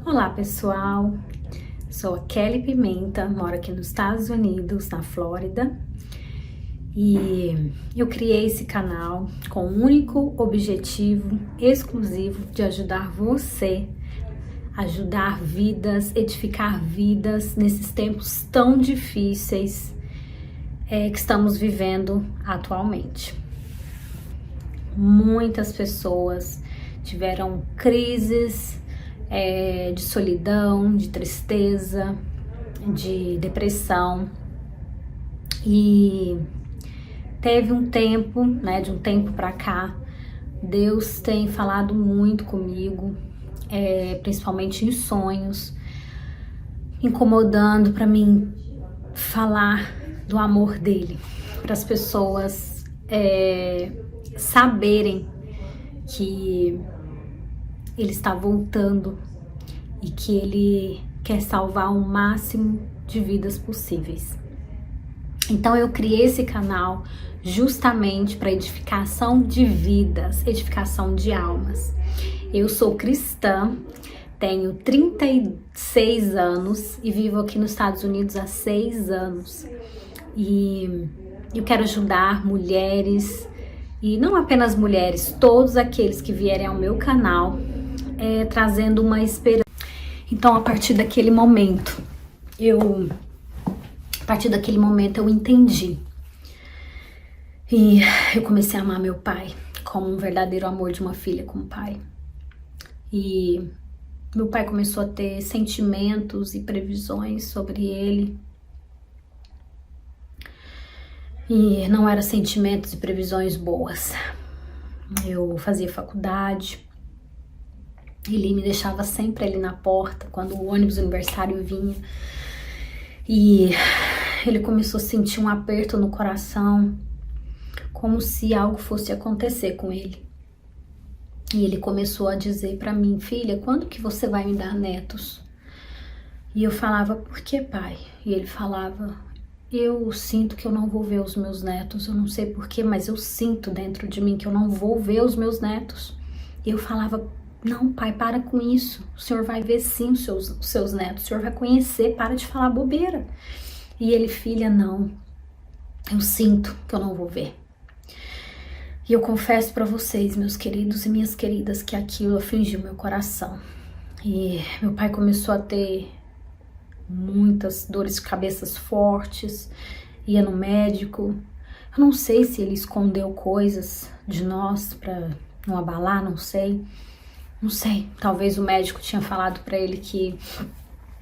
Olá pessoal, sou a Kelly Pimenta, moro aqui nos Estados Unidos, na Flórida, e eu criei esse canal com o único objetivo exclusivo de ajudar você, ajudar vidas, edificar vidas nesses tempos tão difíceis que estamos vivendo atualmente. Muitas pessoas tiveram crises de solidão, de tristeza, de depressão, e teve um tempo, de um tempo pra cá, Deus tem falado muito comigo, principalmente em sonhos, incomodando para mim falar do amor dele, para as pessoas saberem que ele está voltando e que ele quer salvar o máximo de vidas possíveis. Então eu criei esse canal justamente para edificação de vidas, edificação de almas. Eu sou cristã, tenho 36 anos e vivo aqui nos Estados Unidos há 6 anos. E eu quero ajudar mulheres, e não apenas mulheres, todos aqueles que vierem ao meu canal, trazendo uma esperança. Então, a partir daquele momento, eu entendi. E eu comecei a amar meu pai, como um verdadeiro amor de uma filha com o pai. E meu pai começou a ter sentimentos e previsões sobre ele. E não eram sentimentos e previsões boas. Eu fazia faculdade, ele me deixava sempre ali na porta quando o ônibus aniversário vinha. E ele começou a sentir um aperto no coração, como se algo fosse acontecer com ele. E ele começou a dizer pra mim: filha, quando que você vai me dar netos? E eu falava: por que, pai? E ele falava: eu sinto que eu não vou ver os meus netos, eu não sei porquê, mas eu sinto dentro de mim que eu não vou ver os meus netos. E eu falava: não, pai, para com isso, o senhor vai ver sim os seus netos, o senhor vai conhecer, para de falar bobeira. E ele: filha, não, eu sinto que eu não vou ver. E eu confesso para vocês, meus queridos e minhas queridas, que aquilo afligiu meu coração. E meu pai começou a ter muitas dores de cabeça fortes, ia no médico. Eu não sei se ele escondeu coisas de nós para não abalar, não sei. Talvez o médico tinha falado para ele que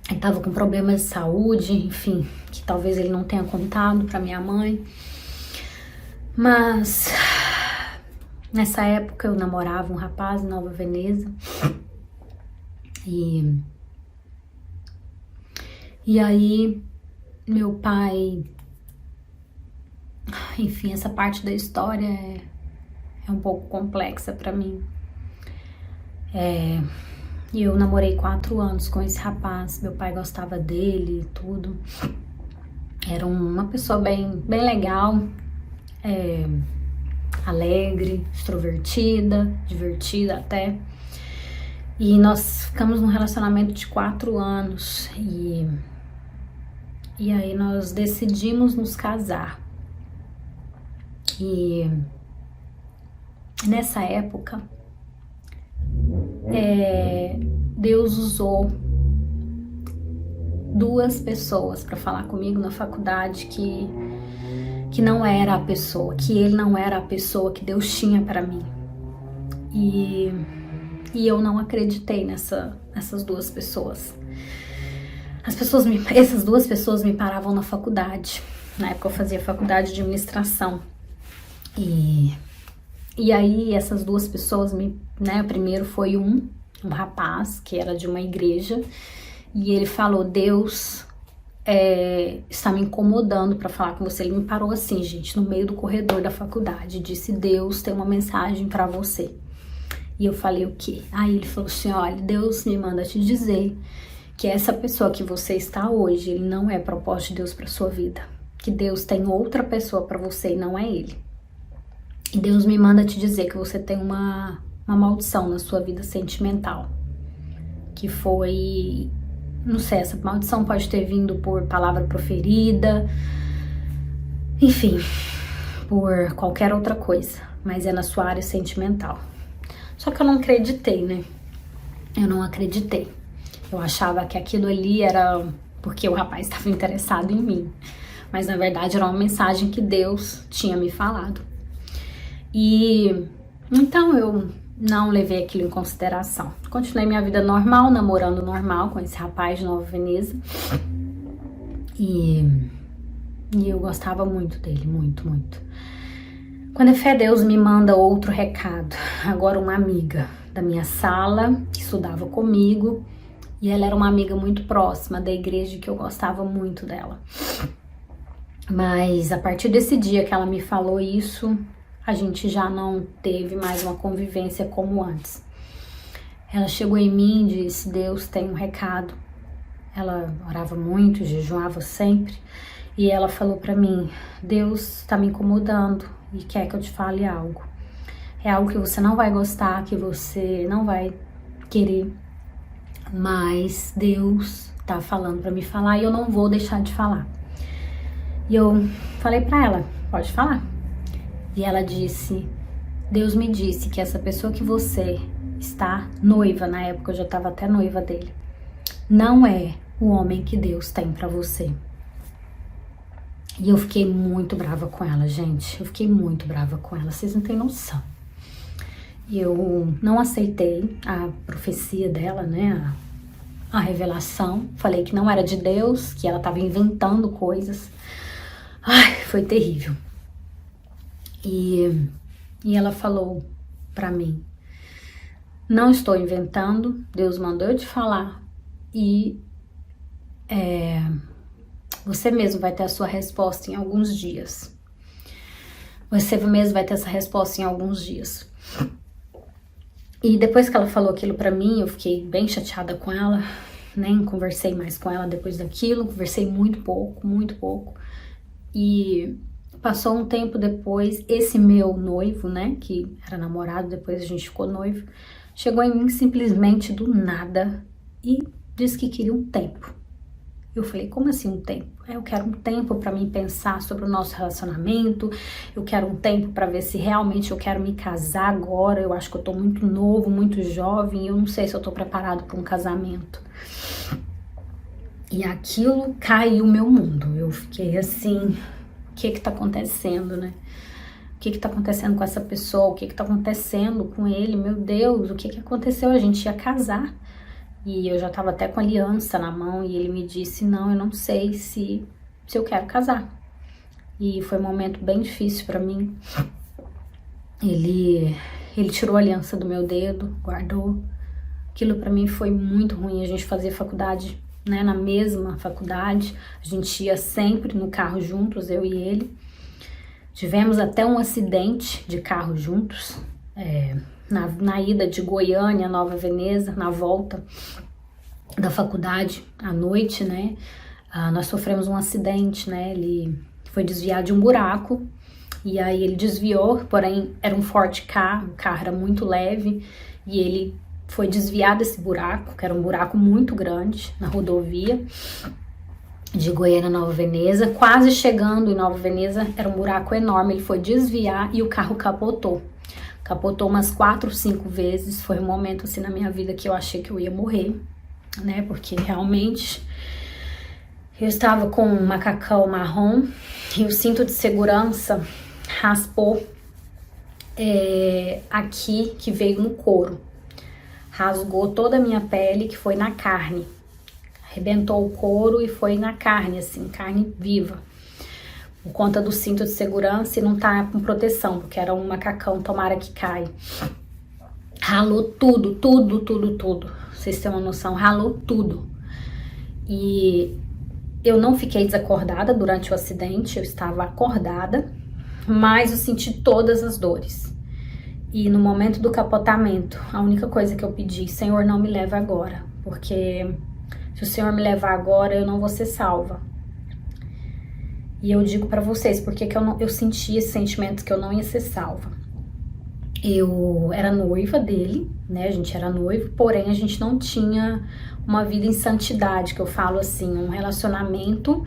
ele tava com problemas de saúde, enfim, que talvez ele não tenha contado para minha mãe. Mas nessa época eu namorava um rapaz em Nova Veneza. E aí, meu pai, enfim, essa parte da história é um pouco complexa pra mim. E eu namorei 4 anos com esse rapaz, meu pai gostava dele e tudo. Era uma pessoa bem legal, alegre, extrovertida, divertida até. E nós ficamos num relacionamento de 4 anos e aí nós decidimos nos casar. E nessa época, Deus usou 2 pessoas para falar comigo na faculdade que não era a pessoa, que ele não era a pessoa que Deus tinha para mim. E eu não acreditei nessas 2 pessoas. Essas 2 pessoas me paravam na faculdade. Na época eu fazia faculdade de administração. E aí essas 2 pessoas o primeiro foi um rapaz que era de uma igreja, e ele falou: Deus está me incomodando para falar com você. Ele me parou assim, gente, no meio do corredor da faculdade, disse: Deus tem uma mensagem para você. E eu falei: o quê? Aí ele falou assim: olha, Deus me manda te dizer que essa pessoa que você está hoje, ele não é propósito de Deus para sua vida, que Deus tem outra pessoa para você e não é ele. E Deus me manda te dizer que você tem uma maldição na sua vida sentimental, que foi, não sei, essa maldição pode ter vindo por palavra proferida, enfim, por qualquer outra coisa, mas é na sua área sentimental. Só que eu não acreditei, né? Eu não acreditei. Eu achava que aquilo ali era porque o rapaz estava interessado em mim, mas na verdade era uma mensagem que Deus tinha me falado. E então eu não levei aquilo em consideração. Continuei minha vida normal, namorando normal com esse rapaz de Nova Veneza. E eu gostava muito dele, muito, muito. Quando é fé, Deus me manda outro recado. Agora uma amiga da minha sala, que estudava comigo, e ela era uma amiga muito próxima da igreja, que eu gostava muito dela. Mas a partir desse dia que ela me falou isso, a gente já não teve mais uma convivência como antes. Ela chegou em mim e disse: Deus tem um recado. Ela orava muito, jejuava sempre, e ela falou pra mim: Deus tá me incomodando e quer que eu te fale algo. É algo que você não vai gostar, que você não vai querer, mas Deus tá falando pra me falar e eu não vou deixar de falar. E eu falei pra ela: pode falar. E ela disse: Deus me disse que essa pessoa que você está noiva, na época eu já estava até noiva dele, não é o homem que Deus tem pra você. E eu fiquei muito brava com ela, gente. Eu fiquei muito brava com ela, vocês não têm noção. Eu não aceitei a profecia dela, né? A revelação. Falei que não era de Deus, que ela estava inventando coisas. Ai, foi terrível. E ela falou pra mim: não estou inventando, Deus mandou eu te falar e você mesmo vai ter a sua resposta em alguns dias. Você mesmo vai ter essa resposta em alguns dias. E depois que ela falou aquilo pra mim, eu fiquei bem chateada com ela, nem conversei mais com ela depois daquilo, conversei muito pouco. E passou um tempo depois, esse meu noivo, né, que era namorado, depois a gente ficou noivo, chegou em mim simplesmente do nada e disse que queria um tempo. Eu falei: como assim um tempo? Eu quero um tempo pra mim pensar sobre o nosso relacionamento, eu quero um tempo pra ver se realmente eu quero me casar agora, eu acho que eu tô muito novo, muito jovem, eu não sei se eu tô preparado pra um casamento. E aquilo caiu o meu mundo, eu fiquei assim: o que tá acontecendo, né? O que tá acontecendo com essa pessoa? O que tá acontecendo com ele? Meu Deus, o que aconteceu? A gente ia casar. E eu já tava até com aliança na mão e ele me disse: não, eu não sei se eu quero casar. E foi um momento bem difícil pra mim. Ele tirou a aliança do meu dedo, guardou. Aquilo pra mim foi muito ruim. A gente fazia faculdade, né, na mesma faculdade. A gente ia sempre no carro juntos, eu e ele. Tivemos até um acidente de carro juntos, na ida de Goiânia a Nova Veneza, na volta da faculdade à noite, né? Nós sofremos um acidente, né? Ele foi desviar de um buraco e aí ele desviou, porém era um Ford Ka, o carro era muito leve e ele foi desviar desse buraco, que era um buraco muito grande na rodovia de Goiânia a Nova Veneza. Quase chegando em Nova Veneza, era um buraco enorme, ele foi desviar e o carro capotou. Capotou umas 4, 5 vezes. Foi um momento assim na minha vida que eu achei que eu ia morrer, né? Porque realmente eu estava com um macacão marrom e o cinto de segurança raspou aqui, que veio no couro. Rasgou toda a minha pele, que foi na carne. Arrebentou o couro e foi na carne, assim, carne viva. Por conta do cinto de segurança e não tá com proteção, porque era um macacão, tomara que cai. Ralou tudo. Vocês têm uma noção, ralou tudo. E eu não fiquei desacordada durante o acidente, eu estava acordada, mas eu senti todas as dores. E no momento do capotamento, a única coisa que eu pedi: Senhor, não me leva agora, porque se o Senhor me levar agora, eu não vou ser salva. E eu digo pra vocês porque que eu senti esse sentimento que eu não ia ser salva. Eu era noiva dele, né? A gente era noivo, porém a gente não tinha uma vida em santidade, que eu falo assim, um relacionamento.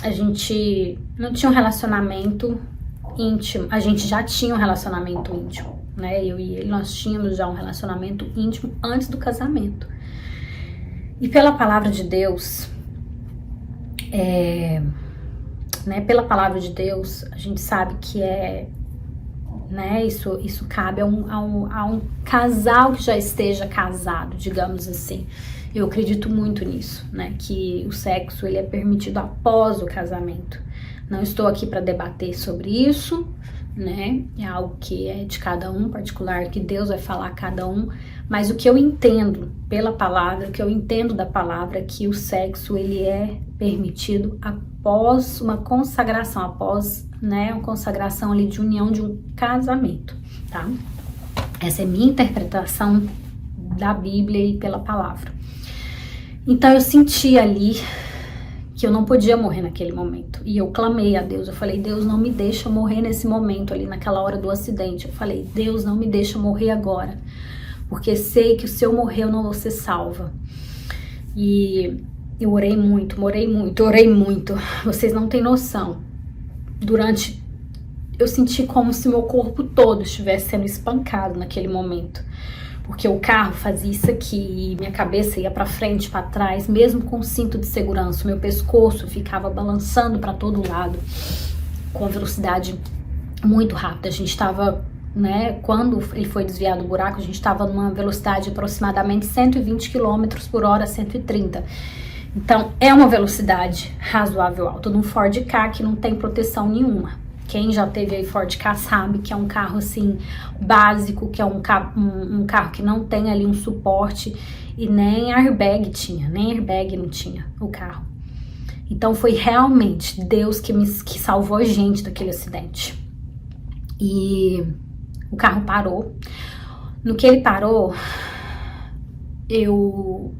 A gente não tinha um relacionamento íntimo, a gente já tinha um relacionamento íntimo, né? Eu e ele, nós tínhamos já um relacionamento íntimo antes do casamento. E pela palavra de Deus, né? Pela palavra de Deus, a gente sabe que né? Isso cabe a um casal que já esteja casado, digamos assim. Eu acredito muito nisso, né? Que o sexo ele é permitido após o casamento. Não estou aqui para debater sobre isso, né? É algo que é de cada um, particular, que Deus vai falar a cada um. Mas o que eu entendo pela palavra, o que eu entendo da palavra, é que o sexo ele é permitido após uma consagração, após, né, uma consagração ali de união de um casamento, tá? Essa é a minha interpretação da Bíblia e pela palavra. Então eu senti ali que eu não podia morrer naquele momento. E eu clamei a Deus, eu falei, Deus, não me deixa morrer nesse momento ali, naquela hora do acidente. Eu falei, Deus, não me deixa morrer agora, porque sei que se eu morrer eu não vou ser salva. E eu orei muito, orei muito. Vocês não têm noção. Eu senti como se meu corpo todo estivesse sendo espancado naquele momento. Porque o carro fazia isso aqui, minha cabeça ia para frente, para trás, mesmo com o cinto de segurança, o meu pescoço ficava balançando para todo lado, com velocidade muito rápida. A gente estava, né, quando ele foi desviado do buraco, a gente estava numa velocidade de aproximadamente 120 km por hora, 130. Então, é uma velocidade razoável alta, num Ford Ka que não tem proteção nenhuma. Quem já teve aí Ford Ka sabe que é um carro assim básico, que é um carro que não tem ali um suporte e nem airbag tinha, nem airbag não tinha o carro. Então foi realmente Deus que salvou a gente daquele acidente. E o carro parou. No que ele parou, eu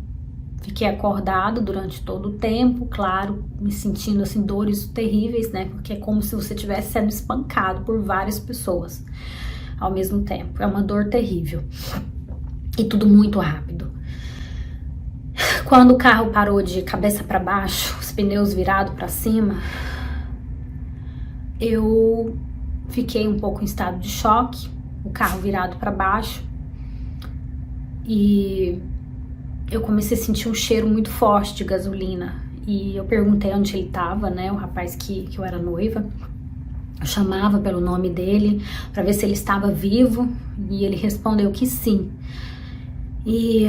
fiquei acordado durante todo o tempo, claro, me sentindo assim dores terríveis, né? Porque é como se você estivesse sendo espancado por várias pessoas ao mesmo tempo. É uma dor terrível. E tudo muito rápido. Quando o carro parou de cabeça para baixo, os pneus virados para cima, eu fiquei um pouco em estado de choque, o carro virado para baixo. E eu comecei a sentir um cheiro muito forte de gasolina. E eu perguntei onde ele estava, né? O rapaz que eu era noiva. Eu chamava pelo nome dele para ver se ele estava vivo. E ele respondeu que sim. E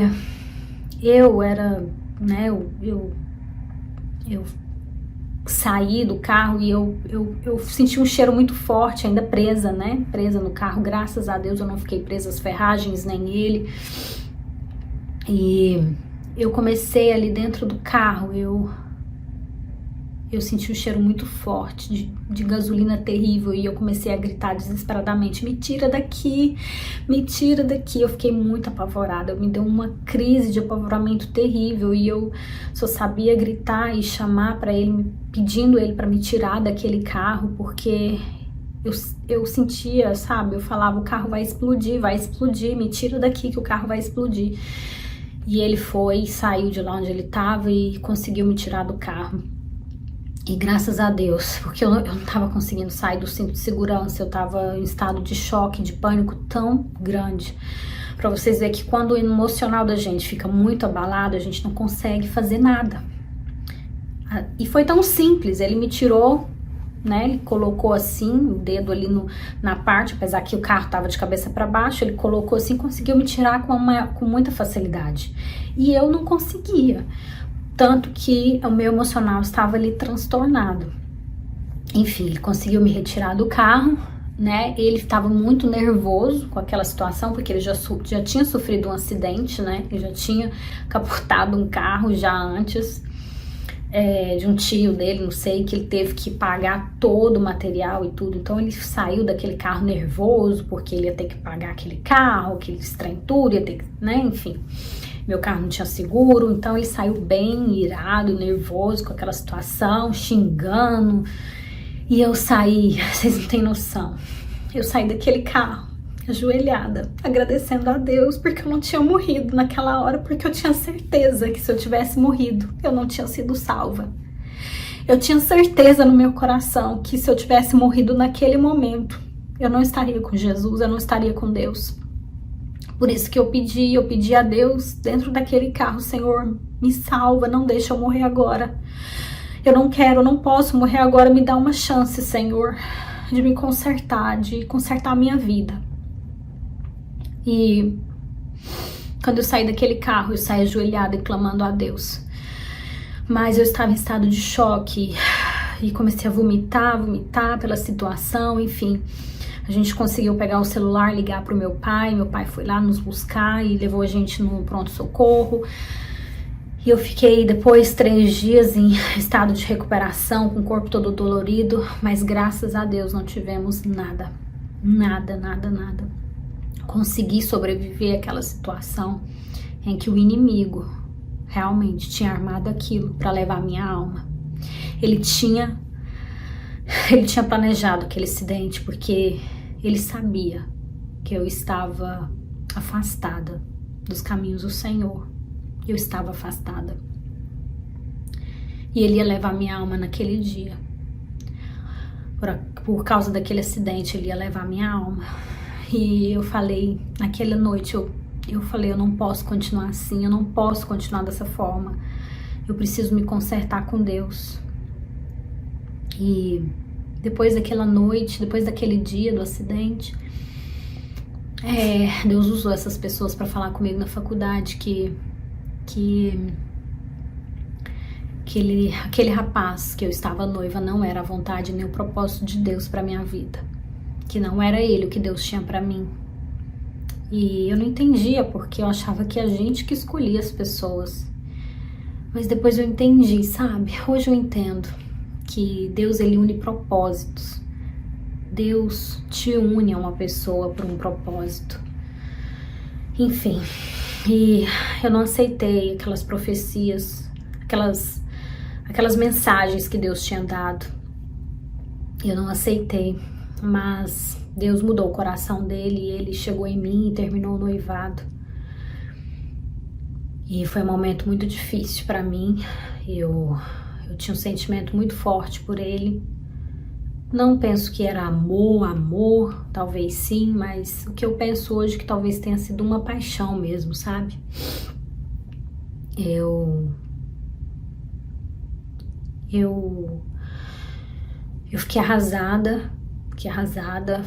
eu era, né? Eu saí do carro e eu senti um cheiro muito forte, ainda presa, né? Presa no carro. Graças a Deus eu não fiquei presa às ferragens, nem ele. E eu comecei ali dentro do carro, eu senti um cheiro muito forte de gasolina terrível e eu comecei a gritar desesperadamente, me tira daqui, me tira daqui. Eu fiquei muito apavorada, me deu uma crise de apavoramento terrível e eu só sabia gritar e chamar para ele, pedindo ele para me tirar daquele carro, porque eu sentia, sabe, eu falava, o carro vai explodir, me tira daqui que o carro vai explodir. E ele saiu de lá onde ele estava e conseguiu me tirar do carro. E graças a Deus, porque eu não estava conseguindo sair do cinto de segurança, eu estava em estado de choque, de pânico tão grande. Para vocês verem que quando o emocional da gente fica muito abalado, a gente não consegue fazer nada. E foi tão simples, ele me tirou, né? Ele colocou assim o dedo ali na parte, apesar que o carro estava de cabeça para baixo, ele colocou assim, conseguiu me tirar com muita facilidade. E eu não conseguia, tanto que o meu emocional estava ali transtornado. Enfim, ele conseguiu me retirar do carro, né? Ele estava muito nervoso com aquela situação, porque ele já tinha sofrido um acidente, né? Ele já tinha capotado um carro já antes. De um tio dele, não sei, que ele teve que pagar todo o material e tudo. Então ele saiu daquele carro nervoso, porque ele ia ter que pagar aquele carro, aquele trem tudo, ia ter que, né, enfim. Meu carro não tinha seguro, então ele saiu bem irado, nervoso com aquela situação, xingando. E eu saí, vocês não têm noção. eu saí daquele carro, ajoelhada, agradecendo a Deus porque eu não tinha morrido naquela hora, porque eu tinha certeza que se eu tivesse morrido, eu não tinha sido salva. Eu tinha certeza no meu coração que se eu tivesse morrido naquele momento, eu não estaria com Jesus, eu não estaria com Deus. Por isso que eu pedi a Deus dentro daquele carro: Senhor, me salva, não deixa eu morrer agora. Eu não posso morrer agora, me dá uma chance, Senhor, de me consertar, de consertar a minha vida. E quando eu saí daquele carro, eu saí ajoelhada e clamando a Deus. Mas eu estava em estado de choque e comecei a vomitar pela situação, enfim. A gente conseguiu pegar o celular, ligar para o meu pai foi lá nos buscar e levou a gente no pronto-socorro. E eu fiquei depois 3 dias em estado de recuperação, com o corpo todo dolorido, mas graças a Deus não tivemos nada. Consegui sobreviver àquela situação em que o inimigo realmente tinha armado aquilo para levar minha alma. Ele tinha planejado aquele acidente porque ele sabia que eu estava afastada dos caminhos do Senhor. Eu estava afastada. E ele ia levar minha alma naquele dia. Por causa daquele acidente, ele ia levar minha alma. E eu falei, naquela noite, eu falei, eu não posso continuar assim, eu não posso continuar dessa forma. Eu preciso me consertar com Deus. E depois daquela noite, depois daquele dia do acidente, Deus usou essas pessoas para falar comigo na faculdade que aquele rapaz que eu estava noiva não era a vontade nem o propósito de Deus para minha vida, que não era ele o que Deus tinha para mim. E eu não entendia, porque eu achava que a gente que escolhia as pessoas. Mas depois eu entendi, sabe? Hoje eu entendo que Deus, ele une propósitos. Deus te une a uma pessoa por um propósito. Enfim, e eu não aceitei aquelas profecias, aquelas mensagens que Deus tinha dado. Eu não aceitei, mas Deus mudou o coração dele e ele chegou em mim e terminou o noivado. E foi um momento muito difícil para mim. Eu tinha um sentimento muito forte por ele. Não penso que era amor, talvez sim, mas o que eu penso hoje é que talvez tenha sido uma paixão mesmo, sabe? Eu fiquei arrasada,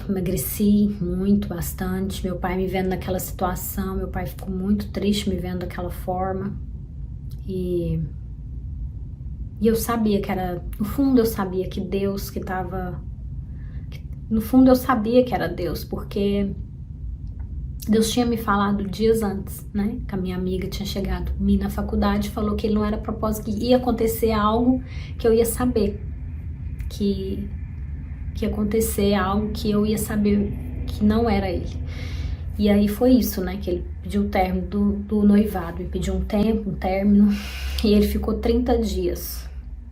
emagreci muito, bastante. Meu pai me vendo naquela situação, meu pai ficou muito triste me vendo daquela forma. E eu sabia que era, no fundo eu sabia que Deus que estava, no fundo eu sabia que era Deus, porque Deus tinha me falado dias antes, né? Que a minha amiga tinha chegado em mim na faculdade e falou que ele não era propósito, que ia acontecer algo que eu ia saber, que ia acontecer algo que eu ia saber que não era ele. E aí foi isso, né? Que ele pediu o término do noivado, ele pediu um término, e ele ficou 30 dias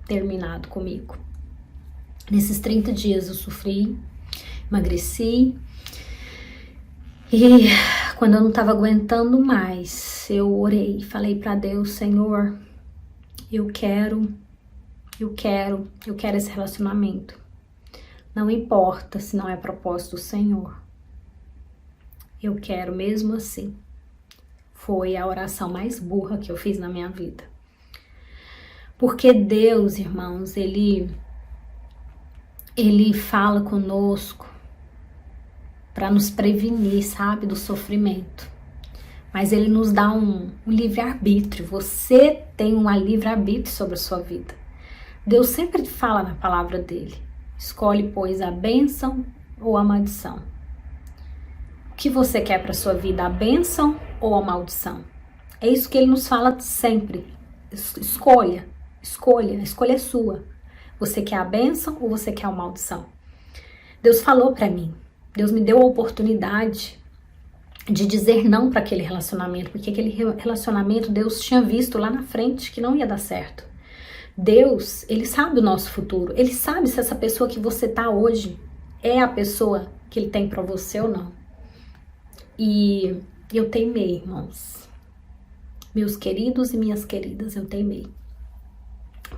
terminado comigo. Nesses 30 dias eu sofri, emagreci, e quando eu não estava aguentando mais, eu orei e falei para Deus: Senhor, eu quero esse relacionamento. Não importa se não é propósito do Senhor. Eu quero mesmo assim. Foi a oração mais burra que eu fiz na minha vida. Porque Deus, irmãos, Ele fala conosco para nos prevenir, sabe, do sofrimento. Mas Ele nos dá um livre-arbítrio. Você tem um livre-arbítrio sobre a sua vida. Deus sempre fala na palavra dele: escolhe, pois, a bênção ou a maldição. O que você quer para sua vida, a bênção ou a maldição? É isso que ele nos fala sempre. Escolha, a escolha é sua. Você quer a bênção ou você quer a maldição? Deus falou para mim, Deus me deu a oportunidade de dizer não para aquele relacionamento, porque aquele relacionamento Deus tinha visto lá na frente que não ia dar certo. Deus, Ele sabe o nosso futuro, Ele sabe se essa pessoa que você tá hoje é a pessoa que ele tem pra você ou não. E eu teimei, irmãos. Meus queridos e minhas queridas, eu teimei.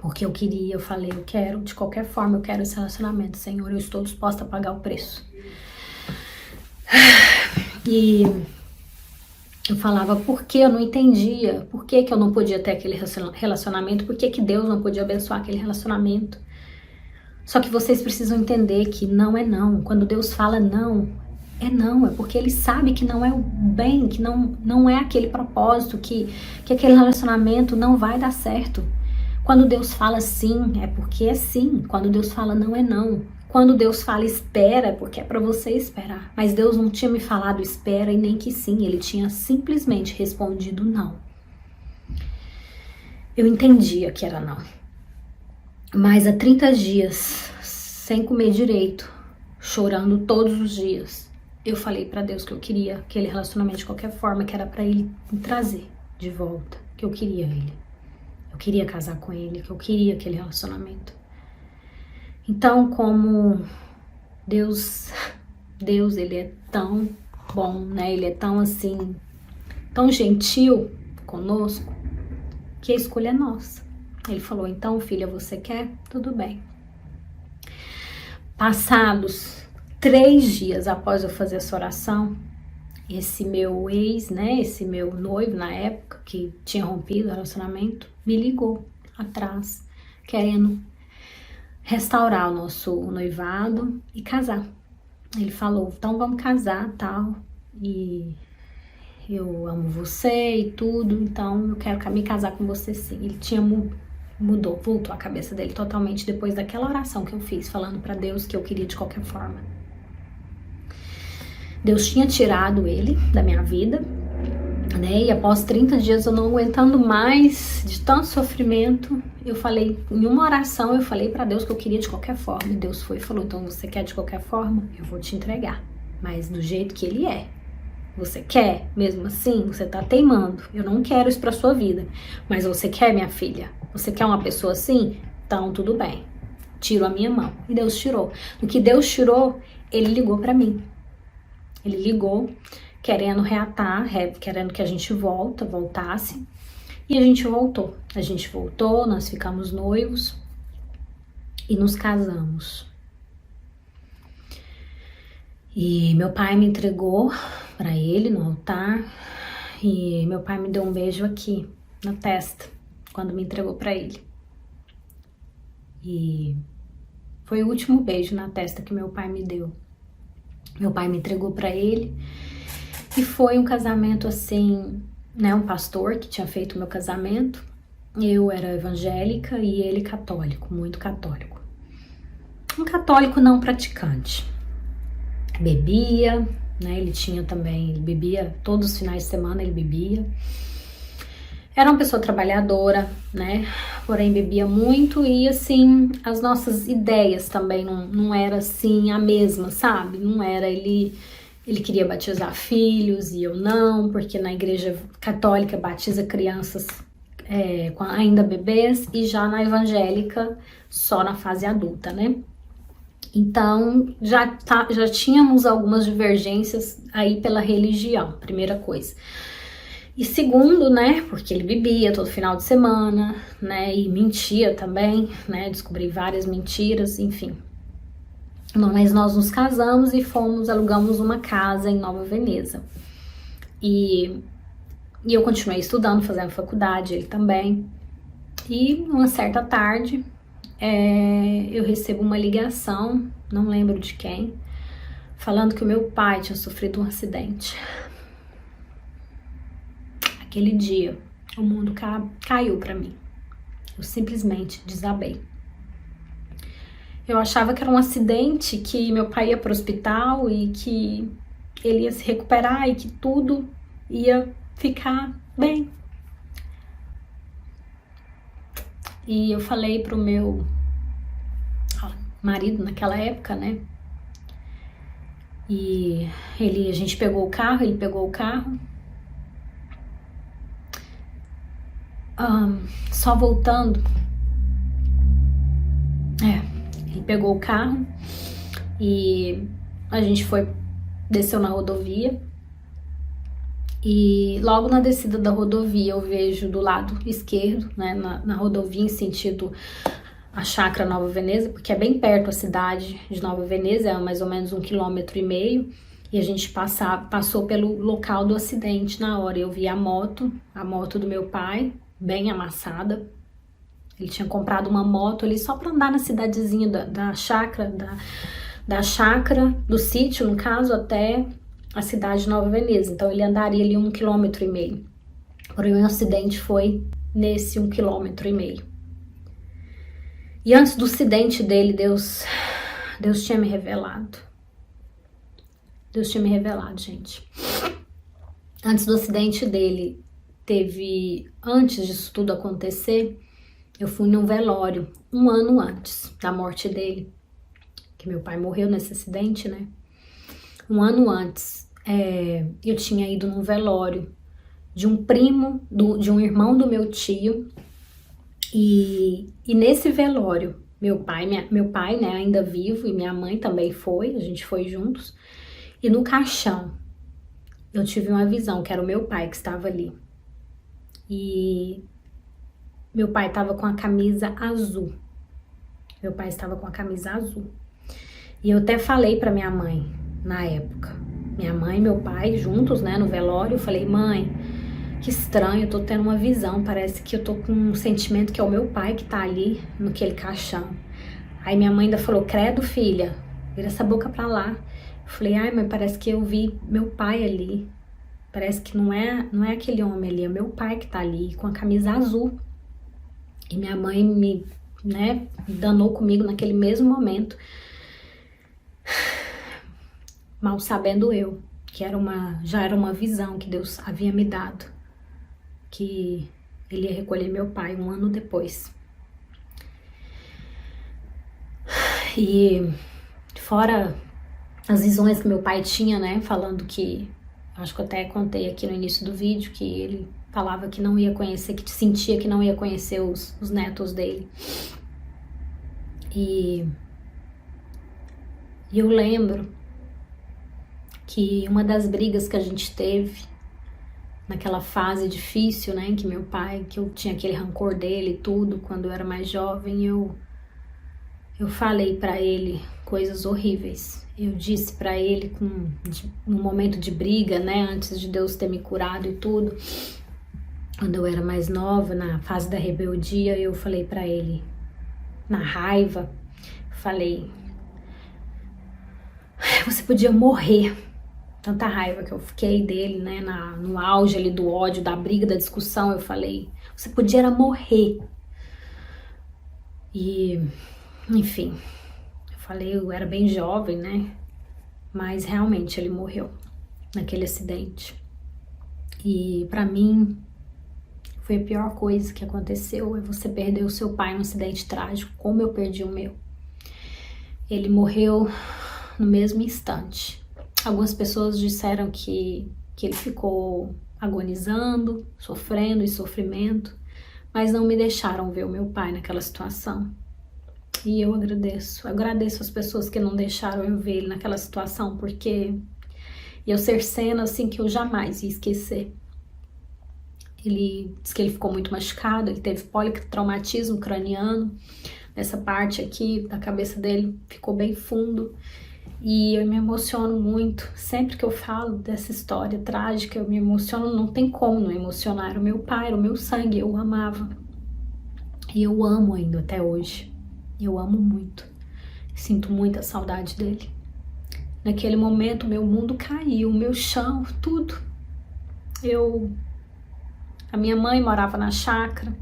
Porque eu queria, eu falei, eu quero, de qualquer forma, eu quero esse relacionamento, Senhor, eu estou disposta a pagar o preço. E eu falava, por que eu não entendia? Por que eu não podia ter aquele relacionamento? Por que Deus não podia abençoar aquele relacionamento? Só que vocês precisam entender que não é não. Quando Deus fala não, é porque Ele sabe que não é o bem, que não é aquele propósito, que aquele relacionamento não vai dar certo. Quando Deus fala sim, é porque é sim. Quando Deus fala não, é não. Quando Deus fala espera, é porque é para você esperar. Mas Deus não tinha me falado espera e nem que sim. Ele tinha simplesmente respondido não. Eu entendia que era não. Mas há 30 dias, sem comer direito, chorando todos os dias, eu falei para Deus que eu queria aquele relacionamento de qualquer forma, que era para Ele me trazer de volta, que eu queria Ele. Eu queria casar com Ele, que eu queria aquele relacionamento. Então, como Deus, Ele é tão bom, né? Ele é tão assim, tão gentil conosco, que a escolha é nossa. Ele falou, então, filha, você quer? Tudo bem. Passados 3 dias após eu fazer essa oração, esse meu ex, né, esse meu noivo na época, que tinha rompido o relacionamento, me ligou atrás, querendo restaurar o nosso noivado e casar. Ele falou, então vamos casar, tal, e eu amo você e tudo, então eu quero me casar com você sim. Ele tinha voltou a cabeça dele totalmente depois daquela oração que eu fiz, falando para Deus que eu queria de qualquer forma. Deus tinha tirado ele da minha vida, né? E após 30 dias eu não aguentando mais de tanto sofrimento, eu falei, em uma oração eu falei para Deus que eu queria de qualquer forma. E Deus foi e falou, então você quer de qualquer forma? Eu vou te entregar, mas do jeito que Ele é. Você quer? Mesmo assim, você tá teimando. Eu não quero isso pra sua vida. Mas você quer, minha filha? Você quer uma pessoa assim? Então, tudo bem. Tiro a minha mão. E Deus tirou. No que Deus tirou, Ele ligou pra mim. Ele ligou, querendo reatar, querendo que a gente voltasse. E a gente voltou. A gente voltou, nós ficamos noivos e nos casamos. E meu pai me entregou para ele no altar e meu pai me deu um beijo aqui na testa quando me entregou para ele. E foi o último beijo na testa que meu pai me deu. Meu pai me entregou para ele e foi um casamento assim, né, um pastor que tinha feito o meu casamento. Eu era evangélica e ele católico, muito católico. Um católico não praticante. Bebia, né? Ele bebia todos os finais de semana, ele bebia. Era uma pessoa trabalhadora, né? Porém bebia muito e assim, as nossas ideias também não era assim a mesma, sabe? Não era, ele queria batizar filhos e eu não, porque na igreja católica batiza crianças ainda bebês e já na evangélica só na fase adulta, né? Então, já tínhamos algumas divergências aí pela religião, primeira coisa. E segundo, né, porque ele bebia todo final de semana, né, e mentia também, né, descobri várias mentiras, enfim. Mas nós nos casamos e alugamos uma casa em Nova Veneza. E eu continuei estudando, fazendo faculdade, ele também. E uma certa tarde, eu recebo uma ligação, não lembro de quem, falando que o meu pai tinha sofrido um acidente. Aquele dia, o mundo caiu pra mim. Eu simplesmente desabei. Eu achava que era um acidente, que meu pai ia pro hospital e que ele ia se recuperar e que tudo ia ficar bem. E eu falei pro meu marido naquela época, né? E a gente pegou o carro, ele pegou o carro. Só voltando. Ele pegou o carro e a gente desceu na rodovia. E logo na descida da rodovia eu vejo do lado esquerdo, né, na rodovia em sentido a Chácara Nova Veneza, porque é bem perto a cidade de Nova Veneza, é mais ou menos 1,5 km, e a gente passou pelo local do acidente na hora. Eu vi a moto do meu pai, bem amassada. Ele tinha comprado uma moto ali só para andar na cidadezinha da chácara, da chácara, do sítio, no caso, até a cidade de Nova Veneza. Então ele andaria ali 1,5 km. Porém o acidente foi nesse 1,5 km. E antes do acidente dele, Deus tinha me revelado. Deus tinha me revelado, gente. Antes do acidente dele, antes disso tudo acontecer, eu fui num velório, 1 ano antes da morte dele. Que meu pai morreu nesse acidente, né? 1 ano antes, eu tinha ido num velório de um primo, de um irmão do meu tio. E nesse velório, meu pai, né, ainda vivo, e minha mãe também foi, a gente foi juntos. E no caixão, eu tive uma visão, que era o meu pai que estava ali. E meu pai estava com a camisa azul. Meu pai estava com a camisa azul. E eu até falei para minha mãe, na época. Minha mãe e meu pai juntos, né, no velório. Eu falei, mãe, que estranho, eu tô tendo uma visão. Parece que eu tô com um sentimento que é o meu pai que tá ali, naquele caixão. Aí minha mãe ainda falou, credo, filha, vira essa boca pra lá. Eu falei, ai, mas parece que eu vi meu pai ali. Parece que não é aquele homem ali, é meu pai que tá ali, com a camisa azul. E minha mãe me danou comigo naquele mesmo momento. Mal sabendo eu, que já era uma visão que Deus havia me dado. Que ele ia recolher meu pai 1 ano depois. E fora as visões que meu pai tinha, né, falando que, acho que eu até contei aqui no início do vídeo, que ele falava que não ia conhecer, que sentia que não ia conhecer os netos dele. E eu lembro que uma das brigas que a gente teve naquela fase difícil, né, em que meu pai, que eu tinha aquele rancor dele e tudo, quando eu era mais jovem, eu falei pra ele coisas horríveis. Eu disse pra ele, num momento de briga, né, antes de Deus ter me curado e tudo, quando eu era mais nova, na fase da rebeldia, eu falei pra ele, na raiva, falei, você podia morrer. Tanta raiva que eu fiquei dele, né, no auge ali do ódio, da briga, da discussão, eu falei, você podia morrer. E, enfim, eu falei, eu era bem jovem, né, mas realmente ele morreu naquele acidente. E pra mim, foi a pior coisa que aconteceu, é você perder o seu pai num acidente trágico, como eu perdi o meu. Ele morreu no mesmo instante. Algumas pessoas disseram que ele ficou agonizando, sofrendo em sofrimento, mas não me deixaram ver o meu pai naquela situação. E eu agradeço as pessoas que não deixaram eu ver ele naquela situação, porque ia ser cena assim que eu jamais ia esquecer. Ele disse que ele ficou muito machucado, ele teve politraumatismo craniano, nessa parte aqui da cabeça dele ficou bem fundo. E eu me emociono muito, sempre que eu falo dessa história trágica, eu me emociono, não tem como não emocionar. Era o meu pai, era o meu sangue, eu amava. E eu amo ainda até hoje, eu amo muito, sinto muita saudade dele. Naquele momento, meu mundo caiu, meu chão, tudo. A minha mãe morava na chácara,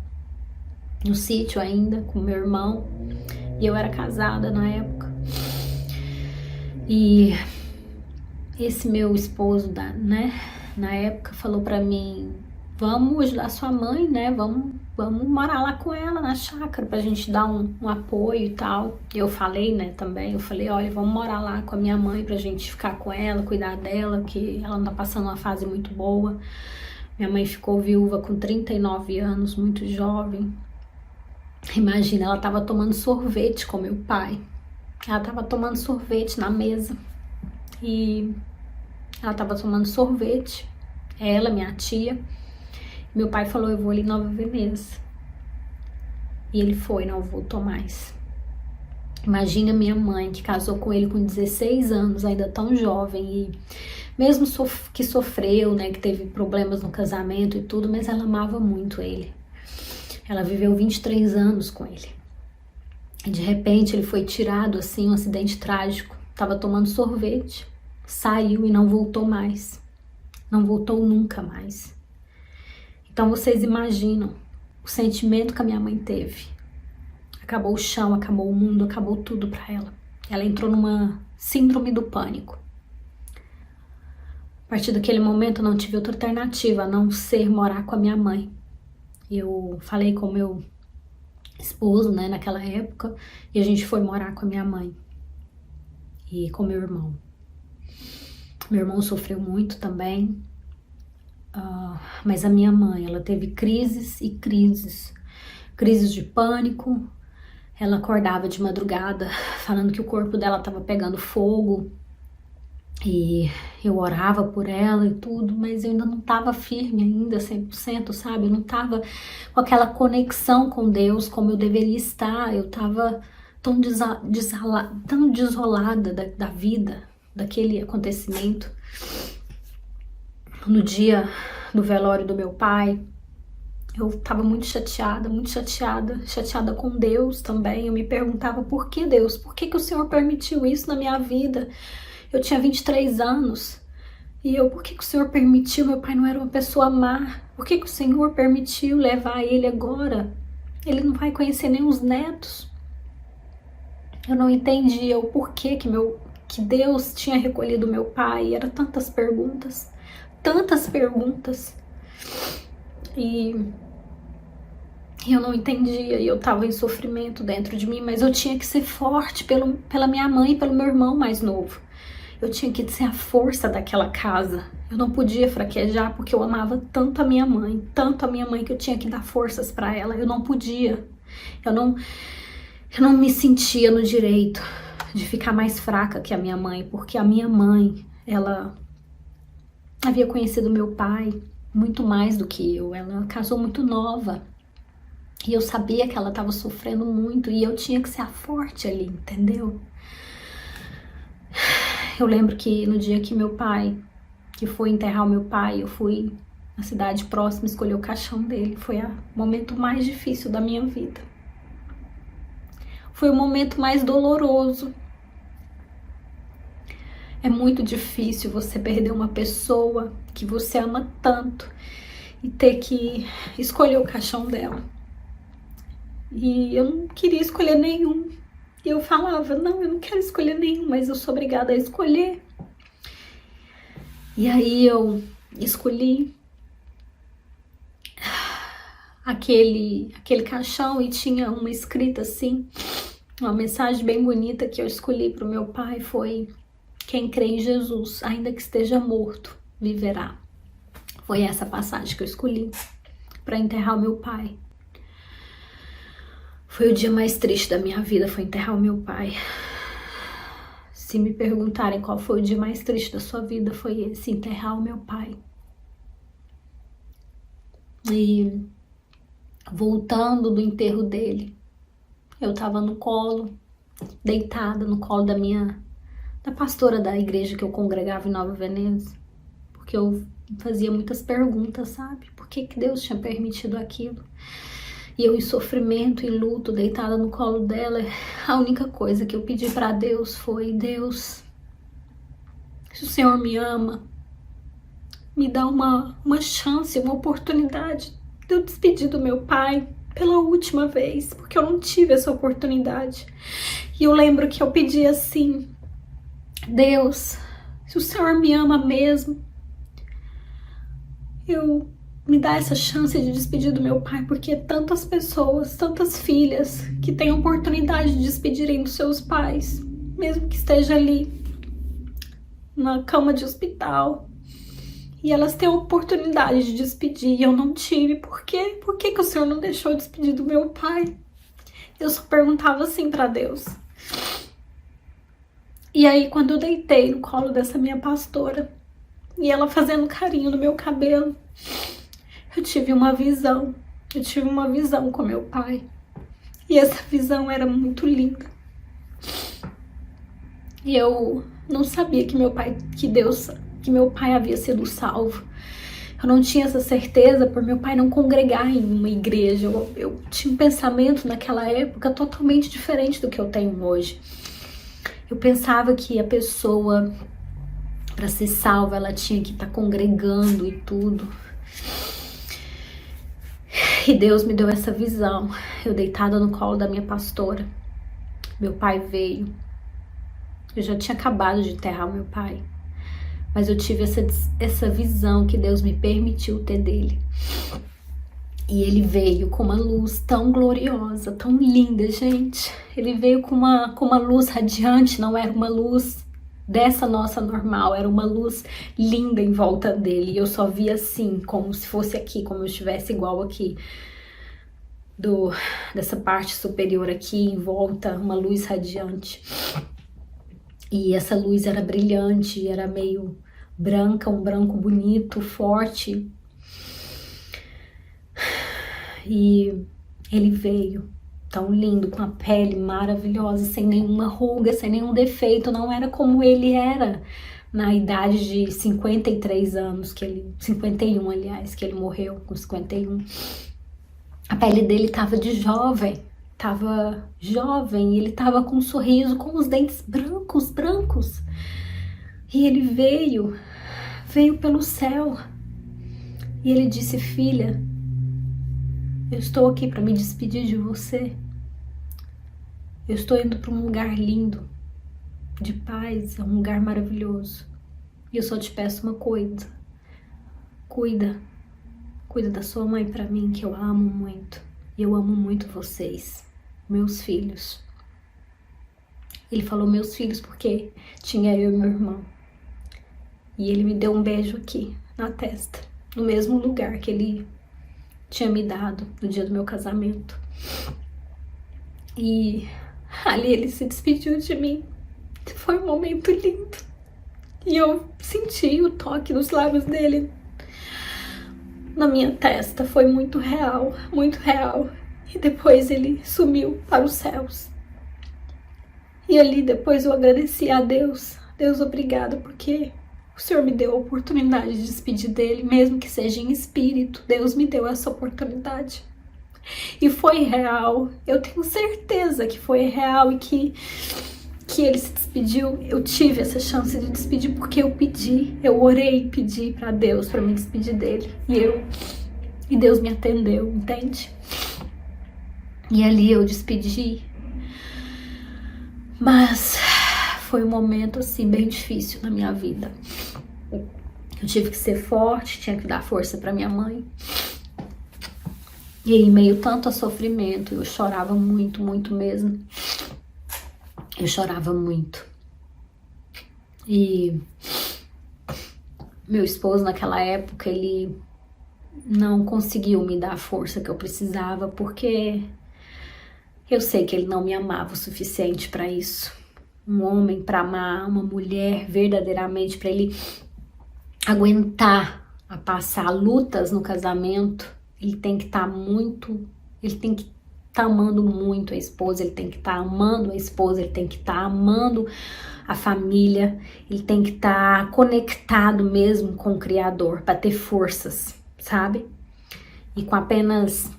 no sítio ainda, com meu irmão, e eu era casada na época. E esse meu esposo, na época, falou pra mim, vamos ajudar sua mãe, né, vamos morar lá com ela na chácara, pra gente dar um apoio e tal. Eu falei, né, também, eu falei, olha, vamos morar lá com a minha mãe pra gente ficar com ela, cuidar dela, que ela não tá passando uma fase muito boa. Minha mãe ficou viúva com 39 anos, muito jovem. Imagina, ela tava tomando sorvete com meu pai. Ela tava tomando sorvete na mesa. e ela tava tomando sorvete, ela, minha tia. Meu pai falou, eu vou ali em Nova Veneza. E ele foi, não voltou mais. Imagina minha mãe, que casou com ele com 16 anos, ainda tão jovem, e mesmo que sofreu, né, que teve problemas no casamento e tudo, mas ela amava muito ele. Ela viveu 23 anos com ele. E de repente ele foi tirado, assim, um acidente trágico. Tava tomando sorvete, saiu e não voltou mais. Não voltou nunca mais. Então vocês imaginam o sentimento que a minha mãe teve. Acabou o chão, acabou o mundo, acabou tudo para ela. Ela entrou numa síndrome do pânico. A partir daquele momento eu não tive outra alternativa a não ser morar com a minha mãe. Eu falei com o meu esposo, né, naquela época, e a gente foi morar com a minha mãe e com meu irmão. Meu irmão sofreu muito também, mas a minha mãe, ela teve crises e crises. Crises de pânico. Ela acordava de madrugada falando que o corpo dela estava pegando fogo, e eu orava por ela e tudo, mas eu ainda não estava firme ainda, 100%, sabe? Eu não estava com aquela conexão com Deus como eu deveria estar. Eu estava tão desolada da vida, daquele acontecimento. No dia do velório do meu pai, eu estava muito chateada com Deus também. Eu me perguntava, por que Deus? Por que o Senhor permitiu isso na minha vida? Eu tinha 23 anos. E por que o Senhor permitiu? Meu pai não era uma pessoa má. Por que o Senhor permitiu levar ele agora? Ele não vai conhecer nem os netos. Eu não entendia o porquê que Deus tinha recolhido meu pai. Eram tantas perguntas. E eu não entendia, e eu tava em sofrimento dentro de mim, mas eu tinha que ser forte pela minha mãe e pelo meu irmão mais novo. Eu tinha que ser a força daquela casa. Eu não podia fraquejar, porque eu amava tanto a minha mãe que eu tinha que dar forças para ela. Eu não podia. Eu não me sentia no direito de ficar mais fraca que a minha mãe, porque a minha mãe, ela havia conhecido meu pai muito mais do que eu. Ela casou muito nova. E eu sabia que ela estava sofrendo muito, e eu tinha que ser a forte ali, entendeu? Eu lembro que no dia que foi enterrar o meu pai, eu fui na cidade próxima escolher o caixão dele. Foi o momento mais difícil da minha vida. Foi o momento mais doloroso. É muito difícil você perder uma pessoa que você ama tanto e ter que escolher o caixão dela. E eu não queria escolher nenhum. E eu falava, não, eu não quero escolher nenhum, mas eu sou obrigada a escolher. E aí eu escolhi aquele caixão, e tinha uma escrita assim, uma mensagem bem bonita que eu escolhi para o meu pai, foi: quem crê em Jesus, ainda que esteja morto, viverá. Foi essa passagem que eu escolhi para enterrar o meu pai. Foi o dia mais triste da minha vida, foi enterrar o meu pai. Se me perguntarem qual foi o dia mais triste da sua vida, foi esse, enterrar o meu pai. E voltando do enterro dele, eu tava no colo, deitada no colo da pastora da igreja que eu congregava em Nova Veneza, porque eu fazia muitas perguntas, sabe? Por que Deus tinha permitido aquilo? E eu em sofrimento, em luto, deitada no colo dela, a única coisa que eu pedi para Deus foi: Deus, se o Senhor me ama, me dá uma chance, uma oportunidade de eu despedir do meu pai pela última vez, porque eu não tive essa oportunidade. E eu lembro que eu pedi assim: Deus, se o Senhor me ama mesmo, me dá essa chance de despedir do meu pai, porque tantas pessoas, tantas filhas que têm a oportunidade de despedirem dos seus pais, mesmo que esteja ali na cama de hospital, e elas têm a oportunidade de despedir, e eu não tive. Por quê? Por que o Senhor não deixou eu despedir do meu pai? Eu só perguntava assim para Deus. E aí, quando eu deitei no colo dessa minha pastora, e ela fazendo carinho no meu cabelo, eu tive uma visão. Eu tive uma visão com meu pai. E essa visão era muito linda. E eu não sabia que meu pai havia sido salvo. Eu não tinha essa certeza por meu pai não congregar em uma igreja. Eu tinha um pensamento naquela época totalmente diferente do que eu tenho hoje. Eu pensava que a pessoa, para ser salva, ela tinha que estar congregando e tudo. E Deus me deu essa visão. Eu deitada no colo da minha pastora. Meu pai veio. Eu já tinha acabado de enterrar o meu pai. Mas eu tive essa visão que Deus me permitiu ter dele. E ele veio com uma luz tão gloriosa, tão linda, gente. Ele veio com uma luz radiante, não era uma luz dessa nossa normal, era uma luz linda em volta dele. E eu só via assim, como se fosse aqui, como eu estivesse igual aqui. Dessa parte superior aqui, em volta, uma luz radiante. E essa luz era brilhante, era meio branca, um branco bonito, forte. E ele veio tão lindo, com a pele maravilhosa, sem nenhuma ruga, sem nenhum defeito. Não era como ele era na idade de 53 anos, 51, aliás, que ele morreu com 51. A pele dele estava jovem, ele estava com um sorriso, com os dentes brancos. E ele veio pelo céu. E ele disse: filha, eu estou aqui para me despedir de você. Eu estou indo para um lugar lindo, de paz, é um lugar maravilhoso. E eu só te peço uma coisa: cuida da sua mãe para mim, que eu a amo muito. E eu amo muito vocês, meus filhos. Ele falou meus filhos porque tinha eu e meu irmão. E ele me deu um beijo aqui na testa, no mesmo lugar que ele tinha me dado no dia do meu casamento. E ali ele se despediu de mim. Foi um momento lindo. E eu senti o toque dos lábios dele na minha testa. Foi muito real, muito real. E depois ele sumiu para os céus. E ali depois eu agradeci a Deus. Deus, obrigada, porque o Senhor me deu a oportunidade de despedir dele, mesmo que seja em espírito. Deus me deu essa oportunidade. E foi real. Eu tenho certeza que foi real e que ele se despediu. Eu tive essa chance de despedir porque eu pedi. Eu orei e pedi para Deus para me despedir dele. E Deus me atendeu, entende? E ali eu despedi. Mas foi um momento assim bem difícil na minha vida. Eu tive que ser forte, tinha que dar força para minha mãe. E em meio tanto a sofrimento, eu chorava muito, muito mesmo. Eu chorava muito. E meu esposo naquela época, ele não conseguiu me dar a força que eu precisava, porque eu sei que ele não me amava o suficiente para isso. Um homem para amar uma mulher verdadeiramente, para ele aguentar a passar lutas no casamento, ele tem que estar amando muito a esposa, ele tem que estar amando a esposa, ele tem que estar amando a família, ele tem que estar conectado mesmo com o Criador para ter forças, sabe? E com apenas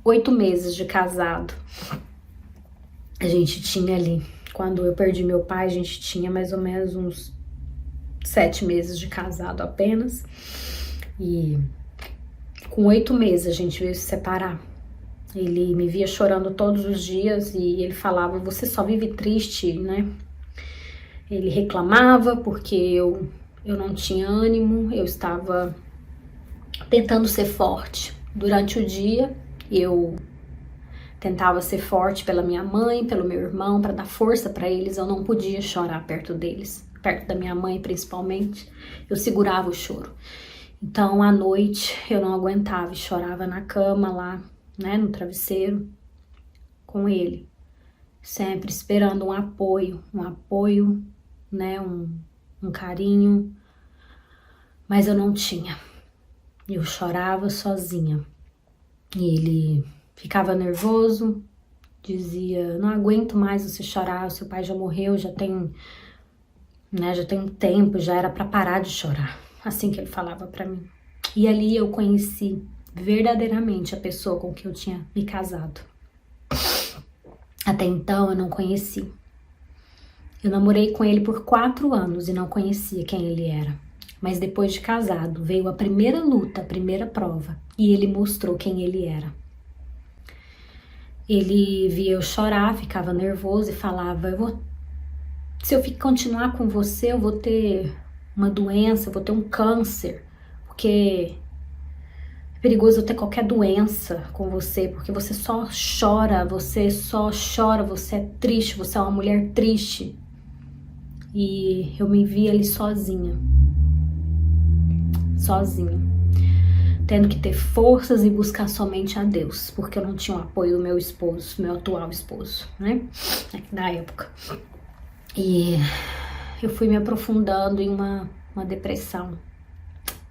8 meses de casado, a gente tinha ali, quando eu perdi meu pai, a gente tinha mais ou menos uns 7 meses de casado apenas. E com 8 meses a gente veio se separar. Ele me via chorando todos os dias e ele falava: você só vive triste, né? Ele reclamava porque eu não tinha ânimo, eu estava tentando ser forte. Durante o dia eu tentava ser forte pela minha mãe, pelo meu irmão, para dar força para eles. Eu não podia chorar perto deles, perto da minha mãe principalmente. Eu segurava o choro. Então, à noite, eu não aguentava e chorava na cama lá, né, no travesseiro, com ele. Sempre esperando um apoio né, um carinho, mas eu não tinha. Eu chorava sozinha. E ele ficava nervoso, dizia, não aguento mais você chorar, o seu pai já morreu, já tem um tempo, já era pra parar de chorar. Assim que ele falava pra mim. E ali eu conheci verdadeiramente a pessoa com quem eu tinha me casado. Até então eu não conheci. Eu namorei com ele por 4 anos e não conhecia quem ele era. Mas depois de casado, veio a primeira luta, a primeira prova. E ele mostrou quem ele era. Ele via eu chorar, ficava nervoso e falava, se eu continuar com você, eu vou ter uma doença, eu vou ter um câncer. Porque é perigoso eu ter qualquer doença com você, porque você só chora, você é triste, você é uma mulher triste. E eu me via ali sozinha, tendo que ter forças e buscar somente a Deus, porque eu não tinha o apoio do meu esposo, meu atual esposo, né, da época. E eu fui me aprofundando em uma depressão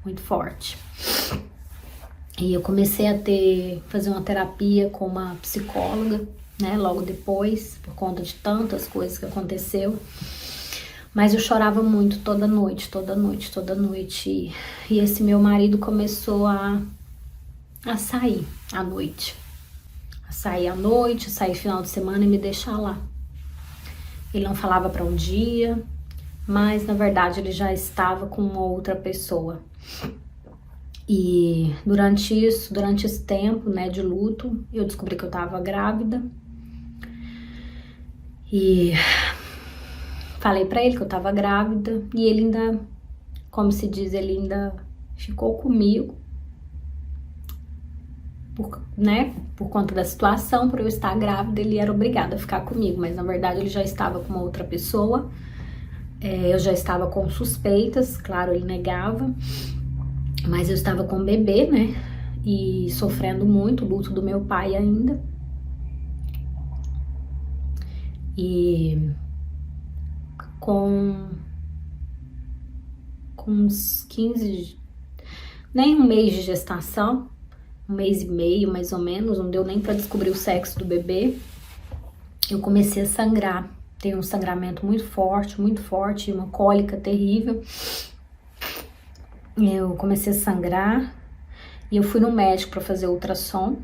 muito forte. E eu comecei a fazer uma terapia com uma psicóloga, né, logo depois, por conta de tantas coisas que aconteceu. Mas eu chorava muito toda noite. E esse meu marido começou a sair à noite. Sair final de semana e me deixar lá. Ele não falava para um dia, mas na verdade ele já estava com uma outra pessoa. E durante esse tempo, né, de luto, eu descobri que eu estava grávida. E falei pra ele que eu tava grávida e ele ainda, como se diz, ele ainda ficou comigo, por conta da situação, por eu estar grávida, ele era obrigado a ficar comigo, mas na verdade ele já estava com uma outra pessoa, eu já estava com suspeitas, claro, ele negava, mas eu estava com um bebê, né, e sofrendo muito o luto do meu pai ainda, e com uns 15, nem um mês de gestação, 1 mês e meio mais ou menos, não deu nem para descobrir o sexo do bebê, eu comecei a sangrar, tem um sangramento muito forte, uma cólica terrível. Eu comecei a sangrar e eu fui no médico para fazer ultrassom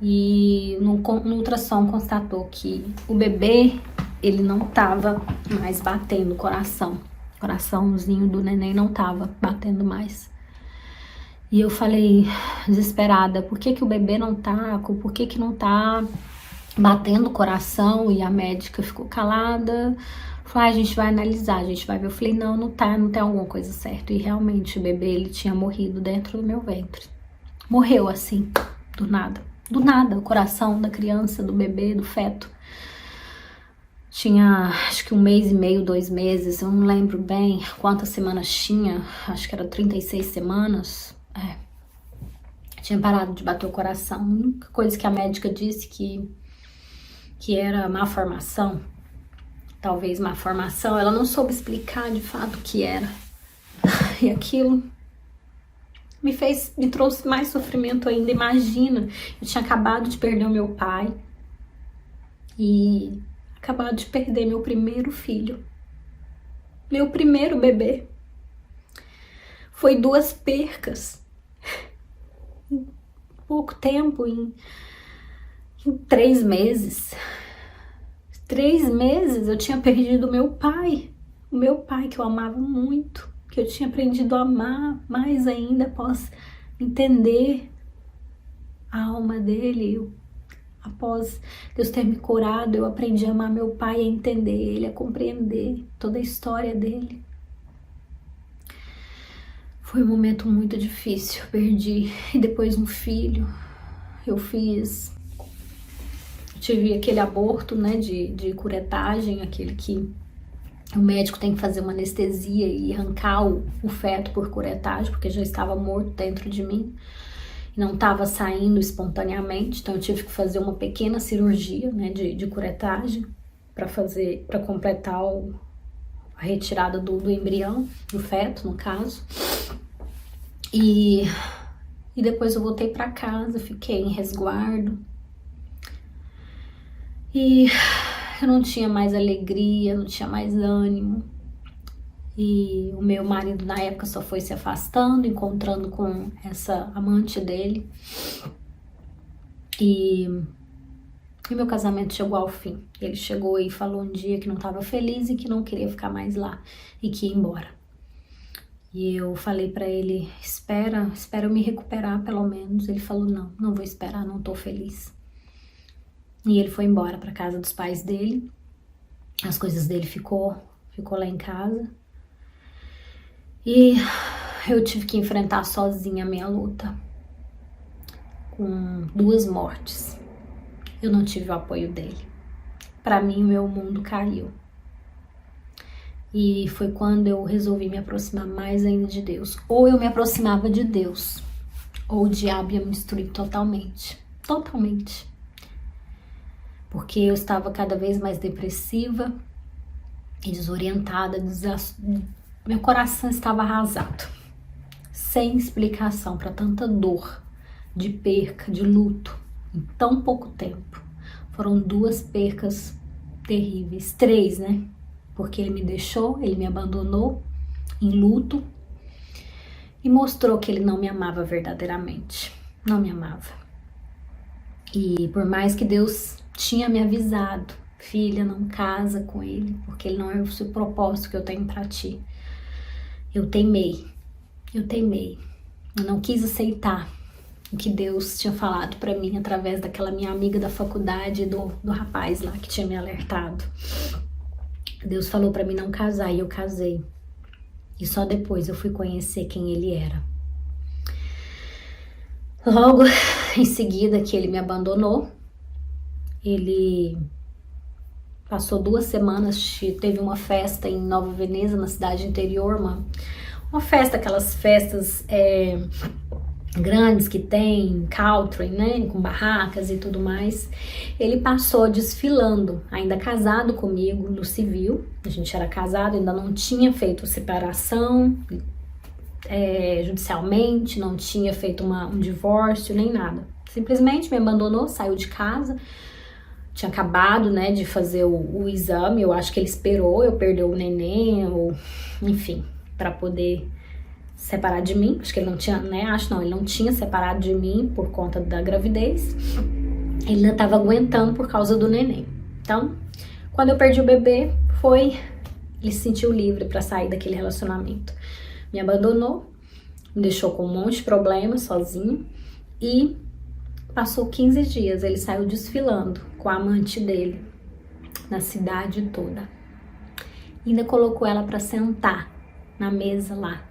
e no ultrassom constatou que o bebê, ele não tava mais batendo o coraçãozinho do neném não tava batendo mais. E eu falei, desesperada, por que o bebê não tá, por que não tá batendo o coração? E a médica ficou calada, falou, a gente vai analisar, a gente vai ver. Eu falei, não tem alguma coisa certa. E realmente o bebê, ele tinha morrido dentro do meu ventre. Morreu assim, do nada, o coração da criança, do bebê, do feto. Tinha, acho que 1 mês e meio, 2 meses, eu não lembro bem quantas semanas tinha, acho que era 36 semanas, tinha parado de bater o coração. A única coisa que a médica disse que era má formação, talvez má formação, ela não soube explicar de fato o que era. E aquilo me trouxe mais sofrimento ainda. Imagina, eu tinha acabado de perder o meu pai e acabado de perder meu primeiro filho, meu primeiro bebê. Foi 2 percas em pouco tempo, em 3 meses. 3 meses eu tinha perdido o meu pai que eu amava muito, que eu tinha aprendido a amar mais ainda após entender a alma dele. Após Deus ter me curado, eu aprendi a amar meu pai, a entender ele, a compreender toda a história dele. Foi um momento muito difícil, eu perdi. E depois um filho, tive aquele aborto, né, de curetagem, aquele que o médico tem que fazer uma anestesia e arrancar o feto por curetagem, porque já estava morto dentro de mim. Não estava saindo espontaneamente, então eu tive que fazer uma pequena cirurgia, né, de curetagem para completar a retirada do embrião, do feto, no caso. E depois eu voltei para casa, fiquei em resguardo. E eu não tinha mais alegria, não tinha mais ânimo. E o meu marido na época só foi se afastando, encontrando com essa amante dele. E meu casamento chegou ao fim. Ele chegou e falou um dia que não estava feliz e que não queria ficar mais lá e que ia embora. E eu falei pra ele, espera eu me recuperar pelo menos. Ele falou, não vou esperar, não tô feliz. E ele foi embora pra casa dos pais dele. As coisas dele ficou lá em casa. E eu tive que enfrentar sozinha a minha luta, com 2 mortes. Eu não tive o apoio dele. Pra mim, o meu mundo caiu. E foi quando eu resolvi me aproximar mais ainda de Deus. Ou eu me aproximava de Deus, ou o diabo ia me destruir totalmente. Totalmente. Porque eu estava cada vez mais depressiva e desorientada. Meu coração estava arrasado. Sem explicação para tanta dor, de perca, de luto, em tão pouco tempo. Foram 2 percas terríveis. 3, né? Porque ele me deixou, ele me abandonou em luto e mostrou que ele não me amava verdadeiramente. Não me amava. E por mais que Deus tinha me avisado, filha, não casa com ele, porque ele não é o seu propósito que eu tenho pra ti. Eu teimei. Eu não quis aceitar o que Deus tinha falado pra mim através daquela minha amiga da faculdade e do rapaz lá que tinha me alertado. Deus falou pra mim não casar e eu casei. E só depois eu fui conhecer quem ele era. Logo em seguida que ele me abandonou, ele passou 2 semanas, teve uma festa em Nova Veneza, na cidade interior, uma festa, aquelas festas grandes que tem, country, né, com barracas e tudo mais. Ele passou desfilando, ainda casado comigo no civil. A gente era casado, ainda não tinha feito separação judicialmente, não tinha feito um divórcio, nem nada. Simplesmente me abandonou, saiu de casa. Tinha acabado, né, de fazer o exame. Eu acho que ele esperou eu perder o neném, ou enfim, para poder separar de mim. Acho que ele não tinha, né? Ele não tinha separado de mim por conta da gravidez. Ele ainda tava aguentando por causa do neném. Então, quando eu perdi o bebê, ele se sentiu livre para sair daquele relacionamento. Me abandonou, me deixou com um monte de problemas sozinho e passou 15 dias, ele saiu desfilando com a amante dele na cidade toda. Ainda colocou ela para sentar na mesa lá,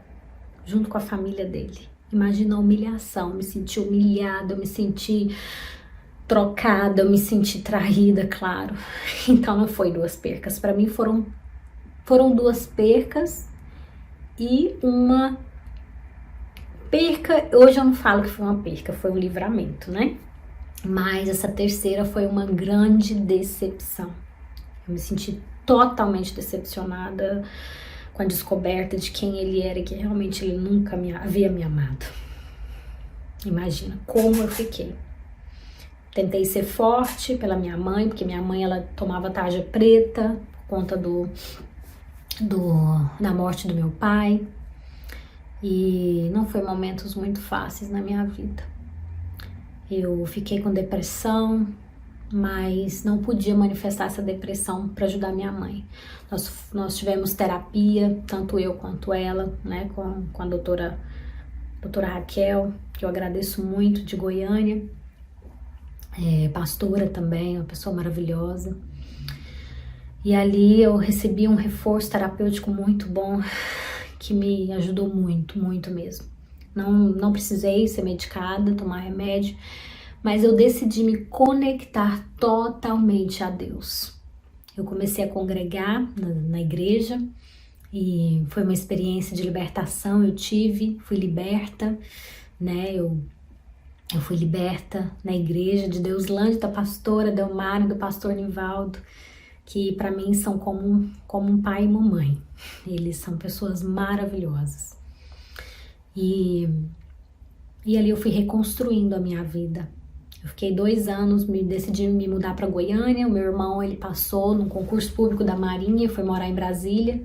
junto com a família dele. Imagina a humilhação, eu me senti humilhada, eu me senti trocada, eu me senti traída, claro. Então não foi 2 percas, para mim foram 2 percas e uma perca. Hoje eu não falo que foi uma perca, foi um livramento, né? Mas essa terceira foi uma grande decepção. Eu me senti totalmente decepcionada com a descoberta de quem ele era e que realmente ele nunca havia me amado. Imagina como eu fiquei. Tentei ser forte pela minha mãe, porque minha mãe ela tomava tarja preta por conta da morte do meu pai. E não foi momentos muito fáceis na minha vida. Eu fiquei com depressão, mas não podia manifestar essa depressão para ajudar minha mãe. Nós tivemos terapia, tanto eu quanto ela, né, com a doutora Raquel, que eu agradeço muito, de Goiânia, pastora também, uma pessoa maravilhosa. E ali eu recebi um reforço terapêutico muito bom, que me ajudou muito, muito mesmo. Não precisei ser medicada, tomar remédio, mas eu decidi me conectar totalmente a Deus. Eu comecei a congregar na igreja e foi uma experiência de libertação. Fui liberta, né? Eu fui liberta na igreja de Deuslândia, da pastora Delmara e do pastor Nivaldo. que para mim são como um pai e uma mãe. Eles são pessoas maravilhosas. E ali eu fui reconstruindo a minha vida. Eu fiquei 2 anos, decidi me mudar para Goiânia. O meu irmão, ele passou num concurso público da Marinha, foi morar em Brasília.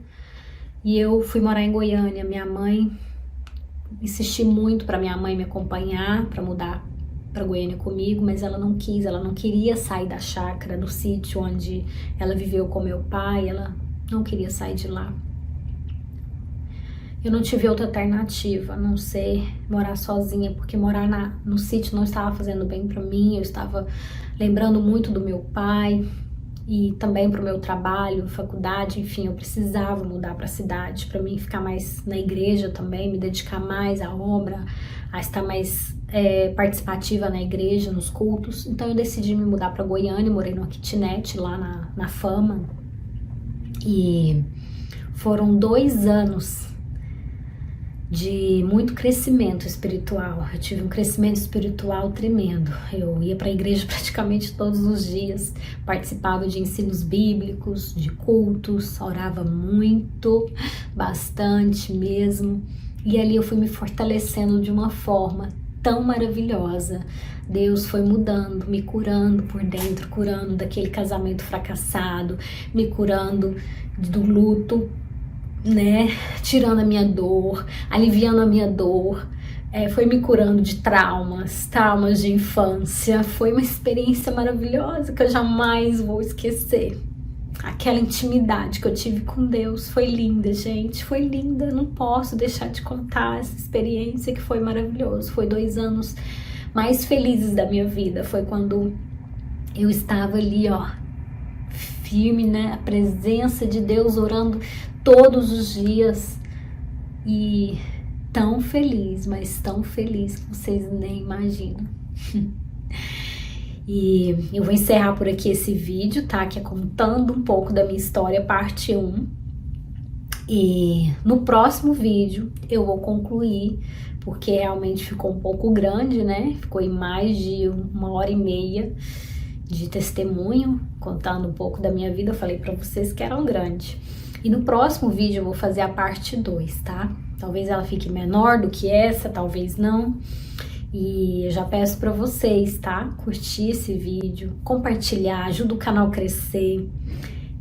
E eu fui morar em Goiânia. Minha mãe, insisti muito para minha mãe me acompanhar, para mudar para Goiânia comigo, mas ela não quis, ela não queria sair da chácara, do sítio onde ela viveu com meu pai, ela não queria sair de lá. Eu não tive outra alternativa, a não ser morar sozinha, porque morar no sítio não estava fazendo bem para mim, eu estava lembrando muito do meu pai e também para o meu trabalho, faculdade, enfim, eu precisava mudar para a cidade, para mim ficar mais na igreja também, me dedicar mais à obra, a estar mais participativa na igreja, nos cultos. Então eu decidi me mudar para Goiânia, morei numa kitnet lá na Fama, e foram 2 anos de muito crescimento espiritual. Eu tive um crescimento espiritual tremendo. Eu ia para a igreja praticamente todos os dias, participava de ensinos bíblicos, de cultos, orava muito, bastante mesmo. E ali eu fui me fortalecendo de uma forma tão maravilhosa. Deus foi mudando, me curando por dentro, curando daquele casamento fracassado, me curando do luto, né, tirando a minha dor, aliviando a minha dor, foi me curando de traumas de infância. Foi uma experiência maravilhosa que eu jamais vou esquecer. Aquela intimidade que eu tive com Deus foi linda, gente, foi linda. Não posso deixar de contar essa experiência que foi maravilhosa. Foi 2 anos mais felizes da minha vida. Foi quando eu estava ali, ó, firme, né, a presença de Deus, orando todos os dias, e tão feliz, mas tão feliz que vocês nem imaginam. E eu vou encerrar por aqui esse vídeo, tá? Que é contando um pouco da minha história, parte 1. E no próximo vídeo eu vou concluir, porque realmente ficou um pouco grande, né? Ficou em mais de 1h30 de testemunho, contando um pouco da minha vida. Eu falei pra vocês que era grande. E no próximo vídeo eu vou fazer a parte 2, tá? Talvez ela fique menor do que essa, talvez não. E eu já peço pra vocês, tá? Curtir esse vídeo, compartilhar, ajuda o canal a crescer.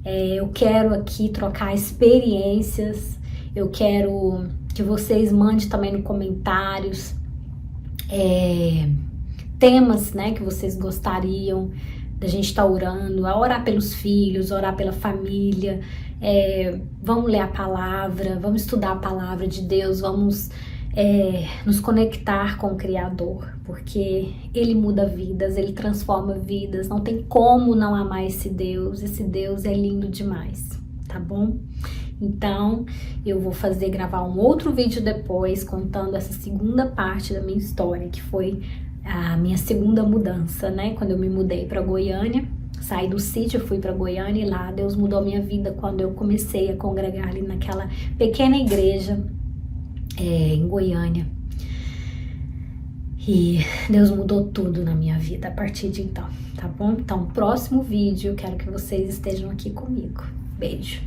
Eu quero aqui trocar experiências. Eu quero que vocês mandem também nos comentários temas, né, que vocês gostariam da gente estar orando, a orar pelos filhos, orar pela família. Vamos ler a palavra, vamos estudar a palavra de Deus, vamos nos conectar com o Criador, porque Ele muda vidas, Ele transforma vidas. Não tem como não amar esse Deus é lindo demais, tá bom? Então eu vou gravar um outro vídeo depois, contando essa segunda parte da minha história, que foi a minha segunda mudança, né? Quando eu me mudei para Goiânia, saí do sítio, fui para Goiânia, e lá Deus mudou a minha vida quando eu comecei a congregar ali naquela pequena igreja em Goiânia. E Deus mudou tudo na minha vida a partir de então, tá bom? Então, próximo vídeo, eu quero que vocês estejam aqui comigo. Beijo!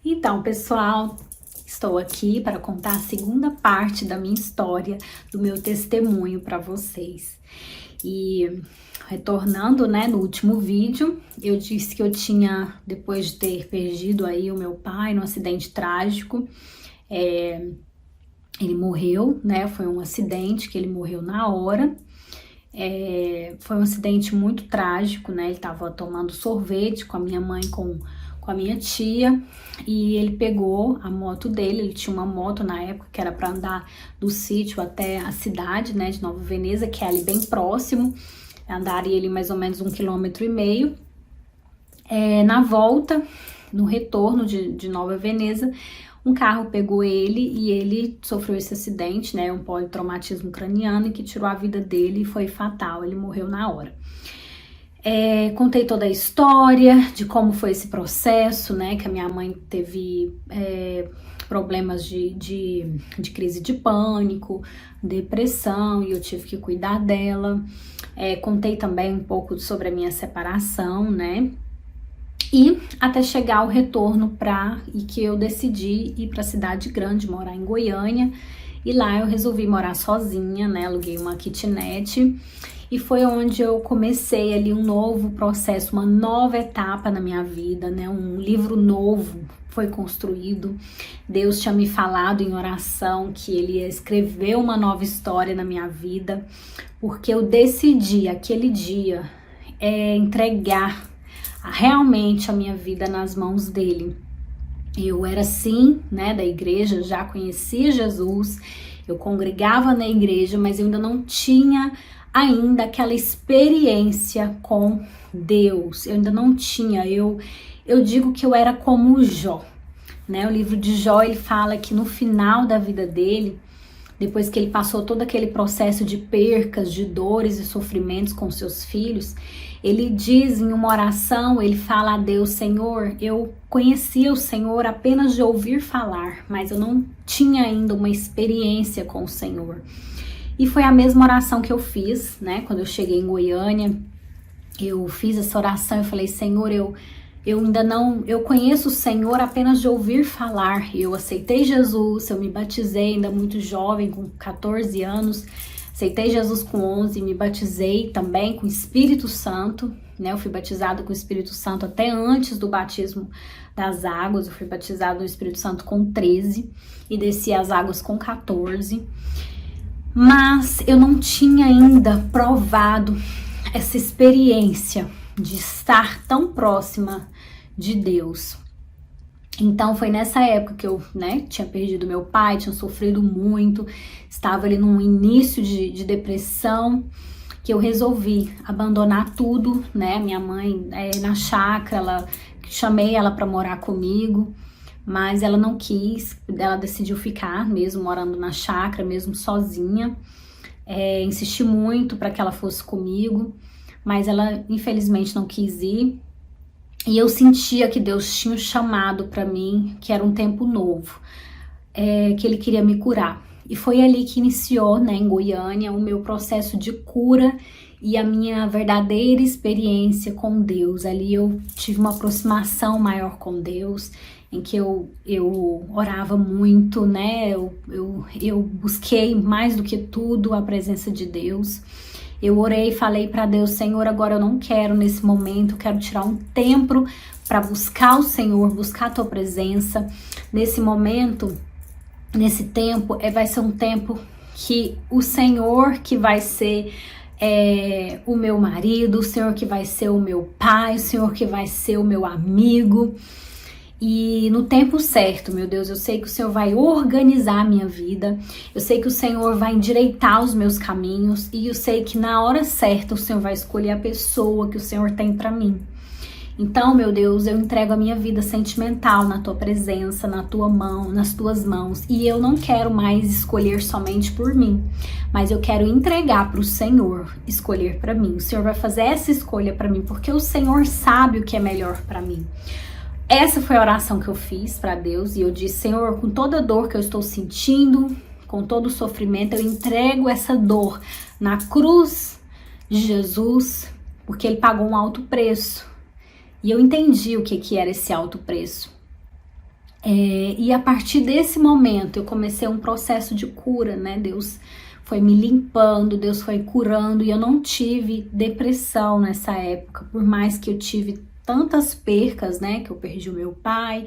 Então, pessoal, estou aqui para contar a segunda parte da minha história, do meu testemunho para vocês. E retornando, né, no último vídeo, eu disse que eu tinha, depois de ter perdido aí o meu pai num acidente trágico, ele morreu, né, foi um acidente que ele morreu na hora. Foi um acidente muito trágico, né, ele estava tomando sorvete com a minha mãe, com a minha tia, e ele pegou a moto dele. Ele tinha uma moto na época que era para andar do sítio até a cidade, né, de Nova Veneza, que é ali bem próximo. Andaria ali mais ou menos 1,5 km. Na volta, no retorno de Nova Veneza, um carro pegou ele e ele sofreu esse acidente, né, um politraumatismo craniano, que tirou a vida dele e foi fatal. Ele morreu na hora. Contei toda a história de como foi esse processo, né, que a minha mãe teve problemas de crise de pânico, depressão, e eu tive que cuidar dela. Contei também um pouco sobre a minha separação, né? E até chegar o retorno e que eu decidi ir para a cidade grande, morar em Goiânia. E lá eu resolvi morar sozinha, né? Aluguei uma kitnet. E foi onde eu comecei ali um novo processo, uma nova etapa na minha vida, né? Um livro novo foi construído. Deus tinha me falado em oração que Ele ia escrever uma nova história na minha vida, porque eu decidi aquele dia entregar realmente a minha vida nas mãos dele. Eu era sim, né, da igreja, já conhecia Jesus, eu congregava na igreja, mas eu ainda não tinha ainda aquela experiência com Deus. Eu ainda não tinha, eu digo que eu era como Jó, né? O livro de Jó, ele fala que no final da vida dele, depois que ele passou todo aquele processo de percas, de dores e sofrimentos com seus filhos, ele diz em uma oração, ele fala a Deus: Senhor, eu conhecia o Senhor apenas de ouvir falar, mas eu não tinha ainda uma experiência com o Senhor. E foi a mesma oração que eu fiz, né? Quando eu cheguei em Goiânia, eu fiz essa oração e falei: Senhor, eu ainda não, eu conheço o Senhor apenas de ouvir falar. Eu aceitei Jesus, eu me batizei ainda muito jovem, com 14 anos. Aceitei Jesus com 11, me batizei também com o Espírito Santo, né? Eu fui batizado com o Espírito Santo até antes do batismo das águas. Eu fui batizado no Espírito Santo com 13 e desci as águas com 14. Mas eu não tinha ainda provado essa experiência de estar tão próxima de Deus. Então foi nessa época que eu, né, tinha perdido meu pai, tinha sofrido muito, estava ali num início de depressão, que eu resolvi abandonar tudo, né? Minha mãe na chácara, chamei ela para morar comigo, mas ela não quis, ela decidiu ficar mesmo morando na chácara, mesmo sozinha. Insisti muito para que ela fosse comigo, mas ela infelizmente não quis ir. E eu sentia que Deus tinha um chamado para mim, que era um tempo novo, que Ele queria me curar. E foi ali que iniciou, né, em Goiânia, o meu processo de cura e a minha verdadeira experiência com Deus. Ali eu tive uma aproximação maior com Deus, em que eu orava muito, né, eu busquei mais do que tudo a presença de Deus. Eu orei e falei para Deus: Senhor, agora eu não quero nesse momento, eu quero tirar um tempo para buscar o Senhor, buscar a Tua presença. Nesse momento, nesse tempo, vai ser um tempo que o Senhor que vai ser o meu marido, o Senhor que vai ser o meu pai, o Senhor que vai ser o meu amigo. E no tempo certo, meu Deus, eu sei que o Senhor vai organizar a minha vida, eu sei que o Senhor vai endireitar os meus caminhos, e eu sei que na hora certa o Senhor vai escolher a pessoa que o Senhor tem para mim. Então, meu Deus, eu entrego a minha vida sentimental na Tua presença, na Tua mão, nas Tuas mãos, e eu não quero mais escolher somente por mim, mas eu quero entregar para o Senhor escolher para mim. O Senhor vai fazer essa escolha para mim, porque o Senhor sabe o que é melhor para mim. Essa foi a oração que eu fiz para Deus, e eu disse: Senhor, com toda a dor que eu estou sentindo, com todo o sofrimento, eu entrego essa dor na cruz de Jesus, porque Ele pagou um alto preço. E eu entendi o que era esse alto preço. E a partir desse momento eu comecei um processo de cura, né? Deus foi me limpando, Deus foi curando, e eu não tive depressão nessa época, por mais que eu tive tantas percas, né, que eu perdi o meu pai,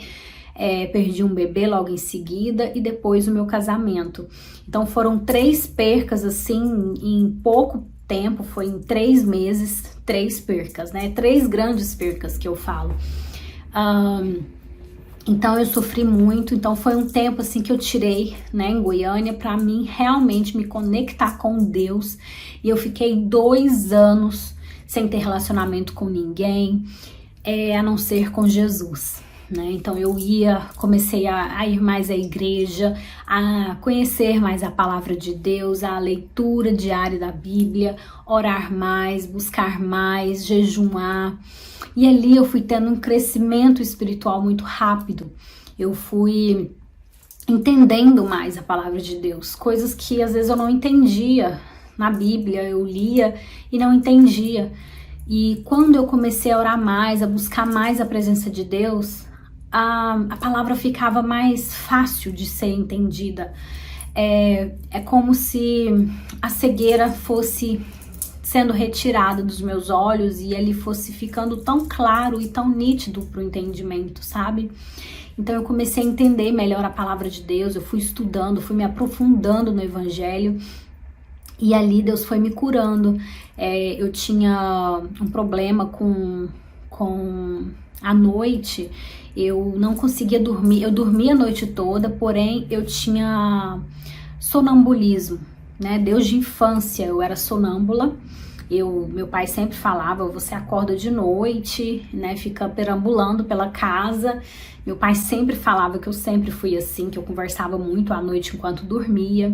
perdi um bebê logo em seguida, e depois o meu casamento. Então foram 3 percas, assim, em pouco tempo, foi em 3 meses, 3 percas, né, 3 grandes percas que eu falo. Então eu sofri muito, então foi um tempo assim que eu tirei, né, em Goiânia, para mim realmente me conectar com Deus, e eu fiquei 2 anos sem ter relacionamento com ninguém, a não ser com Jesus, né? Então eu comecei a ir mais à igreja, a conhecer mais a palavra de Deus, a leitura diária da Bíblia, orar mais, buscar mais, jejuar. E ali eu fui tendo um crescimento espiritual muito rápido. Eu fui entendendo mais a palavra de Deus, coisas que às vezes eu não entendia na Bíblia, eu lia e não entendia. E quando eu comecei a orar mais, a buscar mais a presença de Deus, a palavra ficava mais fácil de ser entendida. É como se a cegueira fosse sendo retirada dos meus olhos e ele fosse ficando tão claro e tão nítido para o entendimento, sabe? Então eu comecei a entender melhor a palavra de Deus, eu fui estudando, fui me aprofundando no Evangelho e ali Deus foi me curando. Eu tinha um problema com a noite, eu não conseguia dormir, eu dormia a noite toda, porém eu tinha sonambulismo, né? Desde infância eu era sonâmbula. Meu pai sempre falava, você acorda de noite, né, fica perambulando pela casa. Meu pai sempre falava que eu sempre fui assim, que eu conversava muito à noite enquanto dormia.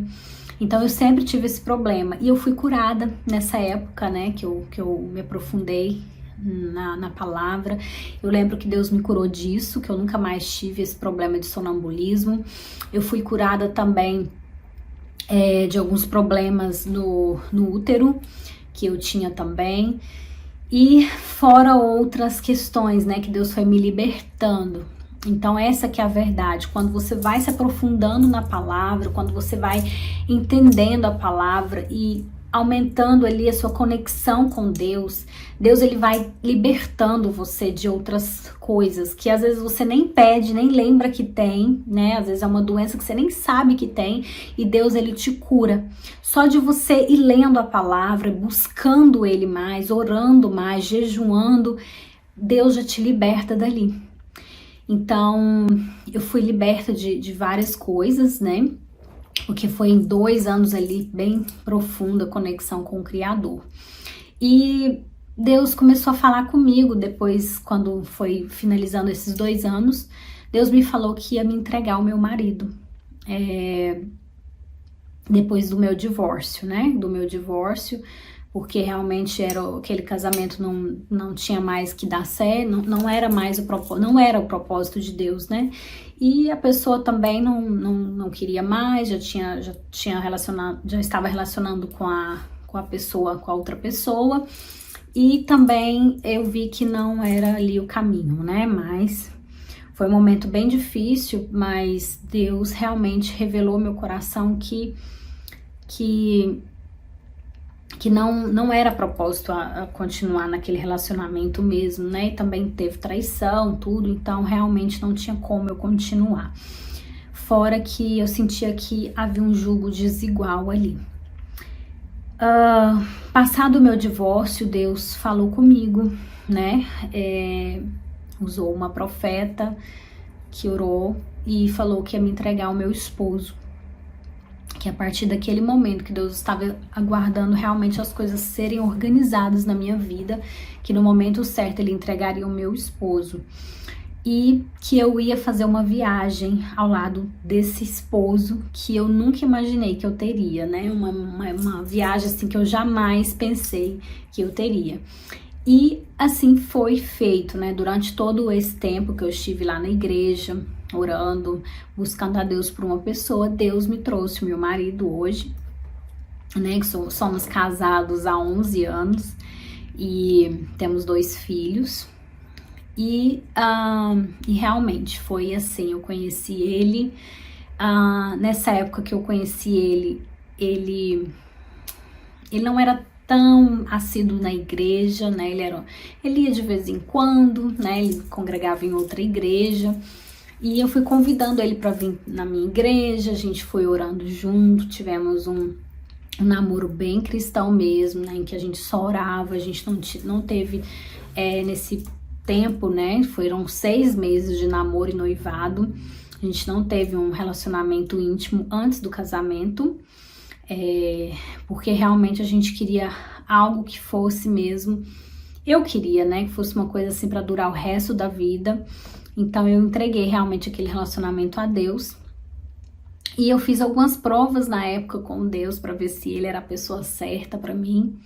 Então eu sempre tive esse problema. E eu fui curada nessa época, né, que eu me aprofundei na palavra. Eu lembro que Deus me curou disso, que eu nunca mais tive esse problema de sonambulismo. Eu fui curada também de alguns problemas no útero, que eu tinha também, e fora outras questões, né, que Deus foi me libertando. Então essa que é a verdade, quando você vai se aprofundando na palavra, quando você vai entendendo a palavra e aumentando ali a sua conexão com Deus, Deus ele vai libertando você de outras coisas que às vezes você nem pede, nem lembra que tem, né? Às vezes é uma doença que você nem sabe que tem e Deus ele te cura. Só de você ir lendo a palavra, buscando ele mais, orando mais, jejuando, Deus já te liberta dali. Então, eu fui liberta de várias coisas, né? Porque foi em 2 anos ali, bem profunda conexão com o Criador. E Deus começou a falar comigo depois, quando foi finalizando esses 2 anos, Deus me falou que ia me entregar o meu marido. Depois do meu divórcio, né? Do meu divórcio, porque realmente era aquele casamento não tinha mais que dar certo, não era mais não era o propósito de Deus, né? E a pessoa também não queria mais, já estava relacionando com a outra pessoa, e também eu vi que não era ali o caminho, né? Mas foi um momento bem difícil, mas Deus realmente revelou ao meu coração que não era propósito a continuar naquele relacionamento mesmo, né? E também teve traição, tudo, então realmente não tinha como eu continuar. Fora que eu sentia que havia um jugo desigual ali. Passado o meu divórcio, Deus falou comigo, né? Usou uma profeta que orou e falou que ia me entregar o meu esposo. Que a partir daquele momento que Deus estava aguardando realmente as coisas serem organizadas na minha vida, que no momento certo Ele entregaria o meu esposo e que eu ia fazer uma viagem ao lado desse esposo que eu nunca imaginei que eu teria, né? Uma viagem assim que eu jamais pensei que eu teria. E assim foi feito, né? Durante todo esse tempo que eu estive lá na igreja, orando, buscando a Deus por uma pessoa, Deus me trouxe o meu marido hoje, né? Que somos casados há 11 anos e temos 2 filhos. E realmente foi assim, eu conheci ele, nessa época que eu conheci ele não era tão assíduo na igreja, né? Ele ia de vez em quando, né? Ele congregava em outra igreja. E eu fui convidando ele para vir na minha igreja, a gente foi orando junto, tivemos um namoro bem cristão mesmo, né? Em que a gente só orava, a gente não teve nesse tempo, né? Foram 6 meses de namoro e noivado, a gente não teve um relacionamento íntimo antes do casamento. Porque realmente a gente queria algo que fosse mesmo, eu queria, né, que fosse uma coisa assim para durar o resto da vida. Então eu entreguei realmente aquele relacionamento a Deus. E eu fiz algumas provas na época com Deus para ver se ele era a pessoa certa para mim.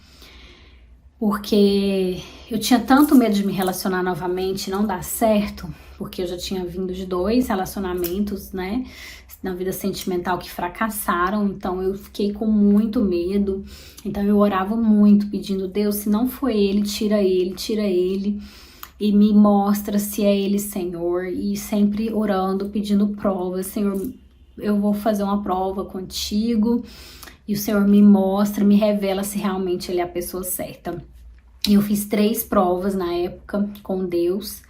Porque eu tinha tanto medo de me relacionar novamente e não dar certo, porque eu já tinha vindo de 2 relacionamentos, né? na vida sentimental que fracassaram, então eu fiquei com muito medo. Então eu orava muito, pedindo: Deus, se não foi ele, tira ele e me mostra se é ele, Senhor. E sempre orando, pedindo provas: Senhor, eu vou fazer uma prova contigo e o Senhor me mostra, me revela se realmente ele é a pessoa certa. Eu fiz 3 provas na época com Deus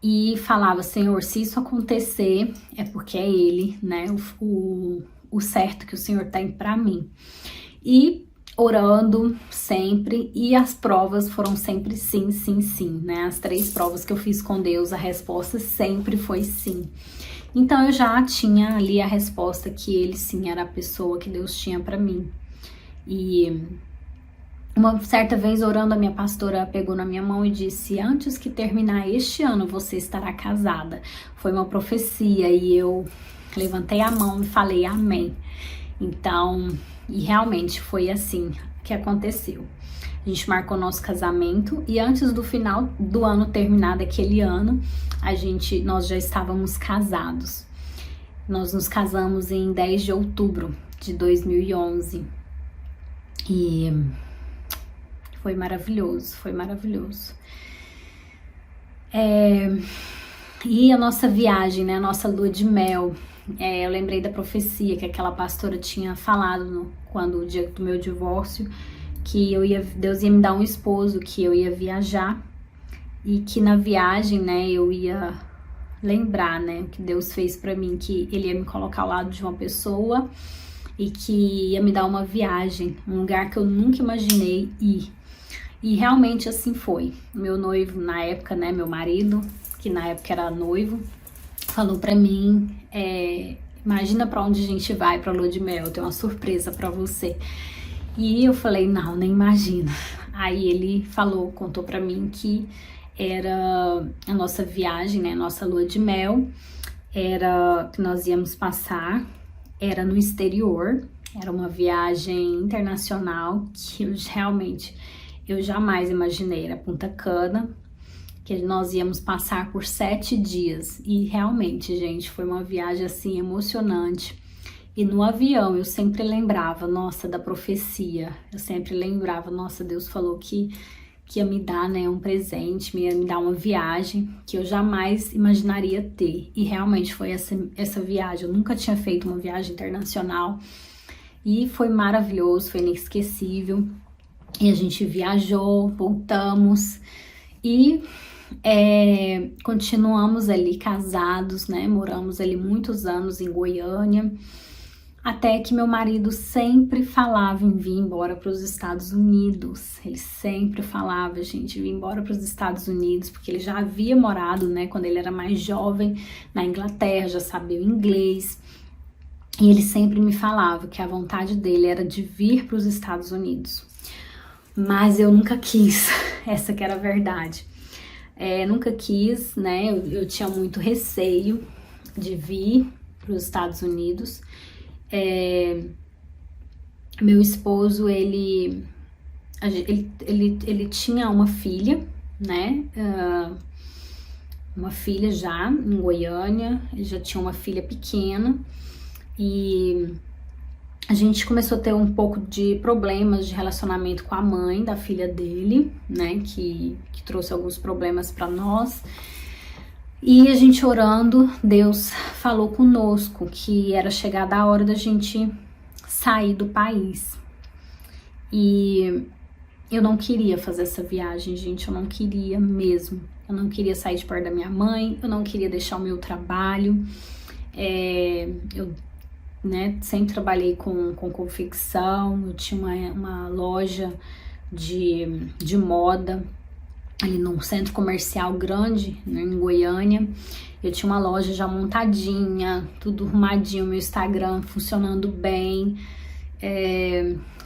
e falava: Senhor, se isso acontecer é porque é ele, né, o certo que o Senhor tem para mim. E orando sempre, e as provas foram sempre sim, sim, sim, né? As 3 provas que eu fiz com Deus, a resposta sempre foi sim. Então eu já tinha ali a resposta que ele sim era a pessoa que Deus tinha para mim. E uma certa vez, orando, a minha pastora pegou na minha mão e disse: antes que terminar este ano, você estará casada. Foi uma profecia e eu levantei a mão e falei amém. Então, e realmente foi assim que aconteceu. A gente marcou nosso casamento e antes do final do ano terminar daquele ano, nós já estávamos casados. Nós nos casamos em 10 de outubro de 2011 e foi maravilhoso, foi maravilhoso. E a nossa viagem, né, a nossa lua de mel, eu lembrei da profecia que aquela pastora tinha falado quando o dia do meu divórcio, que Deus ia me dar um esposo, que eu ia viajar e que na viagem, né, eu ia lembrar, né, o que Deus fez pra mim, que ele ia me colocar ao lado de uma pessoa e que ia me dar uma viagem, um lugar que eu nunca imaginei ir. E realmente assim foi. Meu noivo na época, né, meu marido, que na época era noivo, falou pra mim: imagina pra onde a gente vai pra lua de mel, eu tenho uma surpresa pra você. E eu falei: não, nem imagino. Aí ele contou pra mim que era a nossa viagem, né, a nossa lua de mel, era que nós íamos passar, era no exterior, era uma viagem internacional que eu jamais imaginei. Era Punta Cana, que nós íamos passar por 7 dias. E realmente, gente, foi uma viagem assim emocionante. E no avião eu sempre lembrava, nossa, da profecia. Eu sempre lembrava, nossa, Deus falou que ia me dar, né, um presente, ia me dar uma viagem que eu jamais imaginaria ter. E realmente foi essa viagem. Eu nunca tinha feito uma viagem internacional. E foi maravilhoso, foi inesquecível. E a gente viajou, voltamos e continuamos ali casados, né? Moramos ali muitos anos em Goiânia, até que meu marido sempre falava em vir embora para os Estados Unidos. Ele sempre falava, gente, vir embora para os Estados Unidos, porque ele já havia morado, né, quando ele era mais jovem, na Inglaterra, já sabia o inglês. E ele sempre me falava que a vontade dele era de vir para os Estados Unidos. Mas eu nunca quis, essa que era a verdade. Nunca quis, né? Eu tinha muito receio de vir para os Estados Unidos. Meu esposo, ele tinha uma filha, né? Uma filha já em Goiânia, ele já tinha uma filha pequena e a gente começou a ter um pouco de problemas de relacionamento com a mãe da filha dele, né, que trouxe alguns problemas para nós. E a gente orando, Deus falou conosco que era chegada a hora da gente sair do país. E eu não queria fazer essa viagem, gente, eu não queria mesmo. Eu não queria sair de perto da minha mãe, eu não queria deixar o meu trabalho. Eu, né, sempre trabalhei com confecção, eu tinha uma loja de moda ali num centro comercial grande, né, em Goiânia. Eu tinha uma loja já montadinha, tudo arrumadinho, meu Instagram funcionando bem,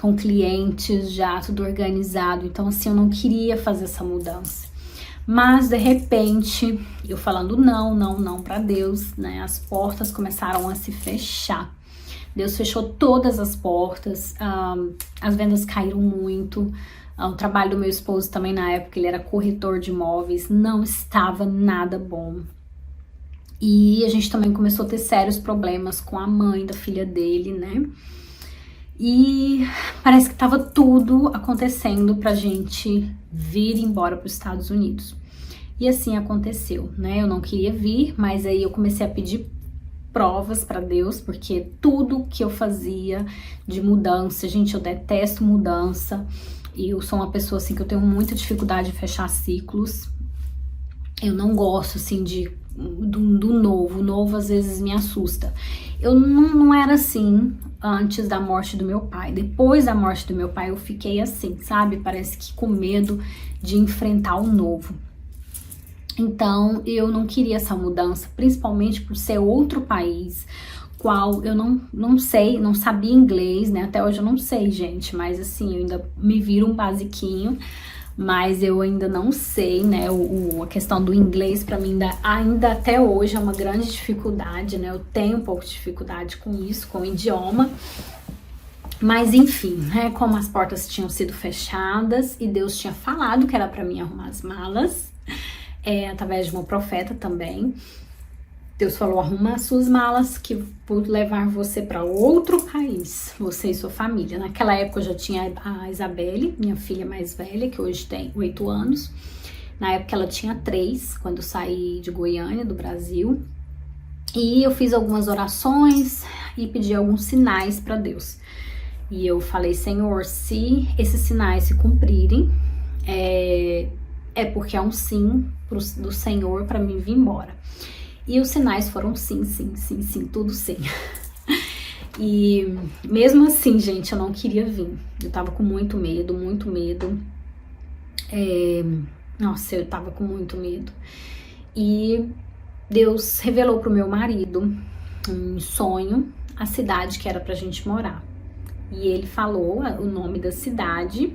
com clientes já, tudo organizado. Então assim, eu não queria fazer essa mudança. Mas de repente, eu falando não para Deus, né, as portas começaram a se fechar. Deus fechou todas as portas, as vendas caíram muito, o trabalho do meu esposo também na época, ele era corretor de imóveis, não estava nada bom. E a gente também começou a ter sérios problemas com a mãe da filha dele, né? E parece que tava tudo acontecendo pra gente vir embora para os Estados Unidos. E assim aconteceu, né? Eu não queria vir, mas aí eu comecei a pedir provas para Deus, porque tudo que eu fazia de mudança, gente, eu detesto mudança. E eu sou uma pessoa assim que eu tenho muita dificuldade de fechar ciclos. Eu não gosto assim do novo. O novo às vezes me assusta. Eu não era assim antes da morte do meu pai. Depois da morte do meu pai eu fiquei assim, sabe? Parece que com medo de enfrentar o novo. Então eu não queria essa mudança, principalmente por ser outro país, qual eu não sei, não sabia inglês, né? Até hoje eu não sei, gente, mas assim, eu ainda me viro um basiquinho, mas eu ainda não sei, né? A questão do inglês pra mim ainda até hoje é uma grande dificuldade, né? Eu tenho um pouco de dificuldade com isso, com o idioma. Mas enfim, né? Como as portas tinham sido fechadas e Deus tinha falado que era pra mim arrumar as malas, através de uma profeta também. Deus falou: arruma as suas malas que vou levar você para outro país, você e sua família. Naquela época eu já tinha a Isabelle, minha filha mais velha, que hoje tem 8 anos. Na época ela tinha 3, quando eu saí de Goiânia, do Brasil. E eu fiz algumas orações e pedi alguns sinais para Deus. E eu falei: Senhor, se esses sinais se cumprirem, é porque é um sim do Senhor para mim vir embora. E os sinais foram sim, tudo sim. E mesmo assim, gente, eu não queria vir. Eu tava com muito medo, muito medo. Nossa, eu tava com muito medo. E Deus revelou pro meu marido, um sonho, a cidade que era pra gente morar. E ele falou o nome da cidade,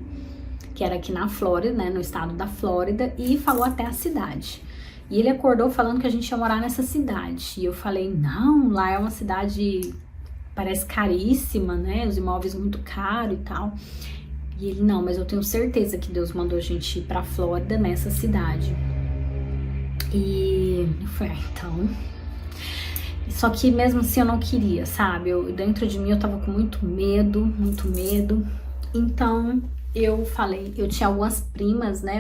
que era aqui na Flórida, né, no estado da Flórida, e falou até a cidade. E ele acordou falando que a gente ia morar nessa cidade. E eu falei: não, lá é uma cidade, parece caríssima, né, os imóveis muito caros e tal. E ele: não, mas eu tenho certeza que Deus mandou a gente ir pra Flórida, nessa cidade. E eu falei: então... Só que mesmo assim eu não queria, sabe? Dentro de mim eu tava com muito medo, muito medo. Então eu falei, eu tinha algumas primas, né?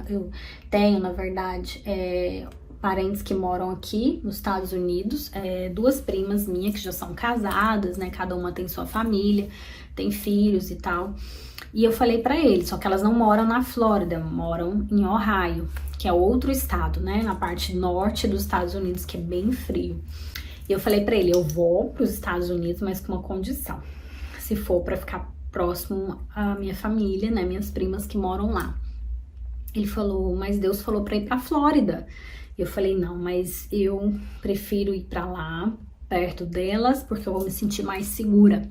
Eu tenho, na verdade, parentes que moram aqui nos Estados Unidos, 2 primas minhas que já são casadas, né? Cada uma tem sua família, tem filhos e tal. E eu falei pra eles, só que elas não moram na Flórida, moram em Ohio, que é outro estado, né? Na parte norte dos Estados Unidos, que é bem frio. E eu falei pra ele: eu vou pros Estados Unidos, mas com uma condição. Se for pra ficar próximo à minha família, né, minhas primas que moram lá. Ele falou: mas Deus falou pra ir pra Flórida. Eu falei: não, mas eu prefiro ir pra lá, perto delas, porque eu vou me sentir mais segura.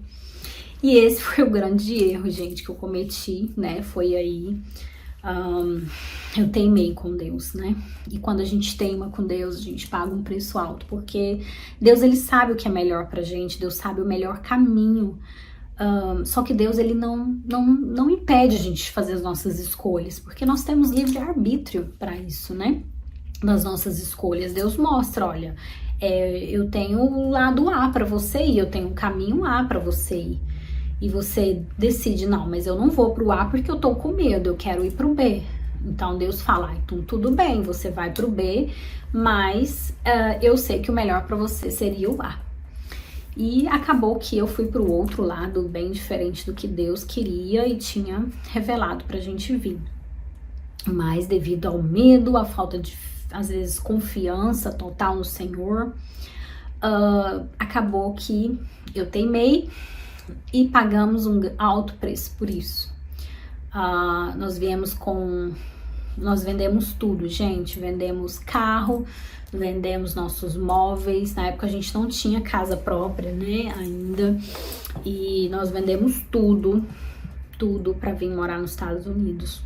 E esse foi o grande erro, gente, que eu cometi, né, foi aí... eu teimei com Deus, né? E quando a gente teima com Deus, a gente paga um preço alto, porque Deus, ele sabe o que é melhor pra gente, Deus sabe o melhor caminho. Só que Deus, ele não impede a gente de fazer as nossas escolhas, porque nós temos livre-arbítrio para isso, né? Das nossas escolhas. Deus mostra: olha, eu tenho o lado A para você ir, eu tenho o caminho A para você ir. E você decide: não, mas eu não vou pro A porque eu tô com medo, eu quero ir pro B. Então Deus fala: então tudo bem, você vai pro B, mas eu sei que o melhor para você seria o A. E acabou que eu fui pro outro lado, bem diferente do que Deus queria e tinha revelado pra gente vir. Mas devido ao medo, à falta de, às vezes, confiança total no Senhor, acabou que eu teimei e pagamos um alto preço por isso. Nós vendemos tudo, gente. Vendemos carro, vendemos nossos móveis. Na época a gente não tinha casa própria, né, ainda. E nós vendemos tudo pra vir morar nos Estados Unidos.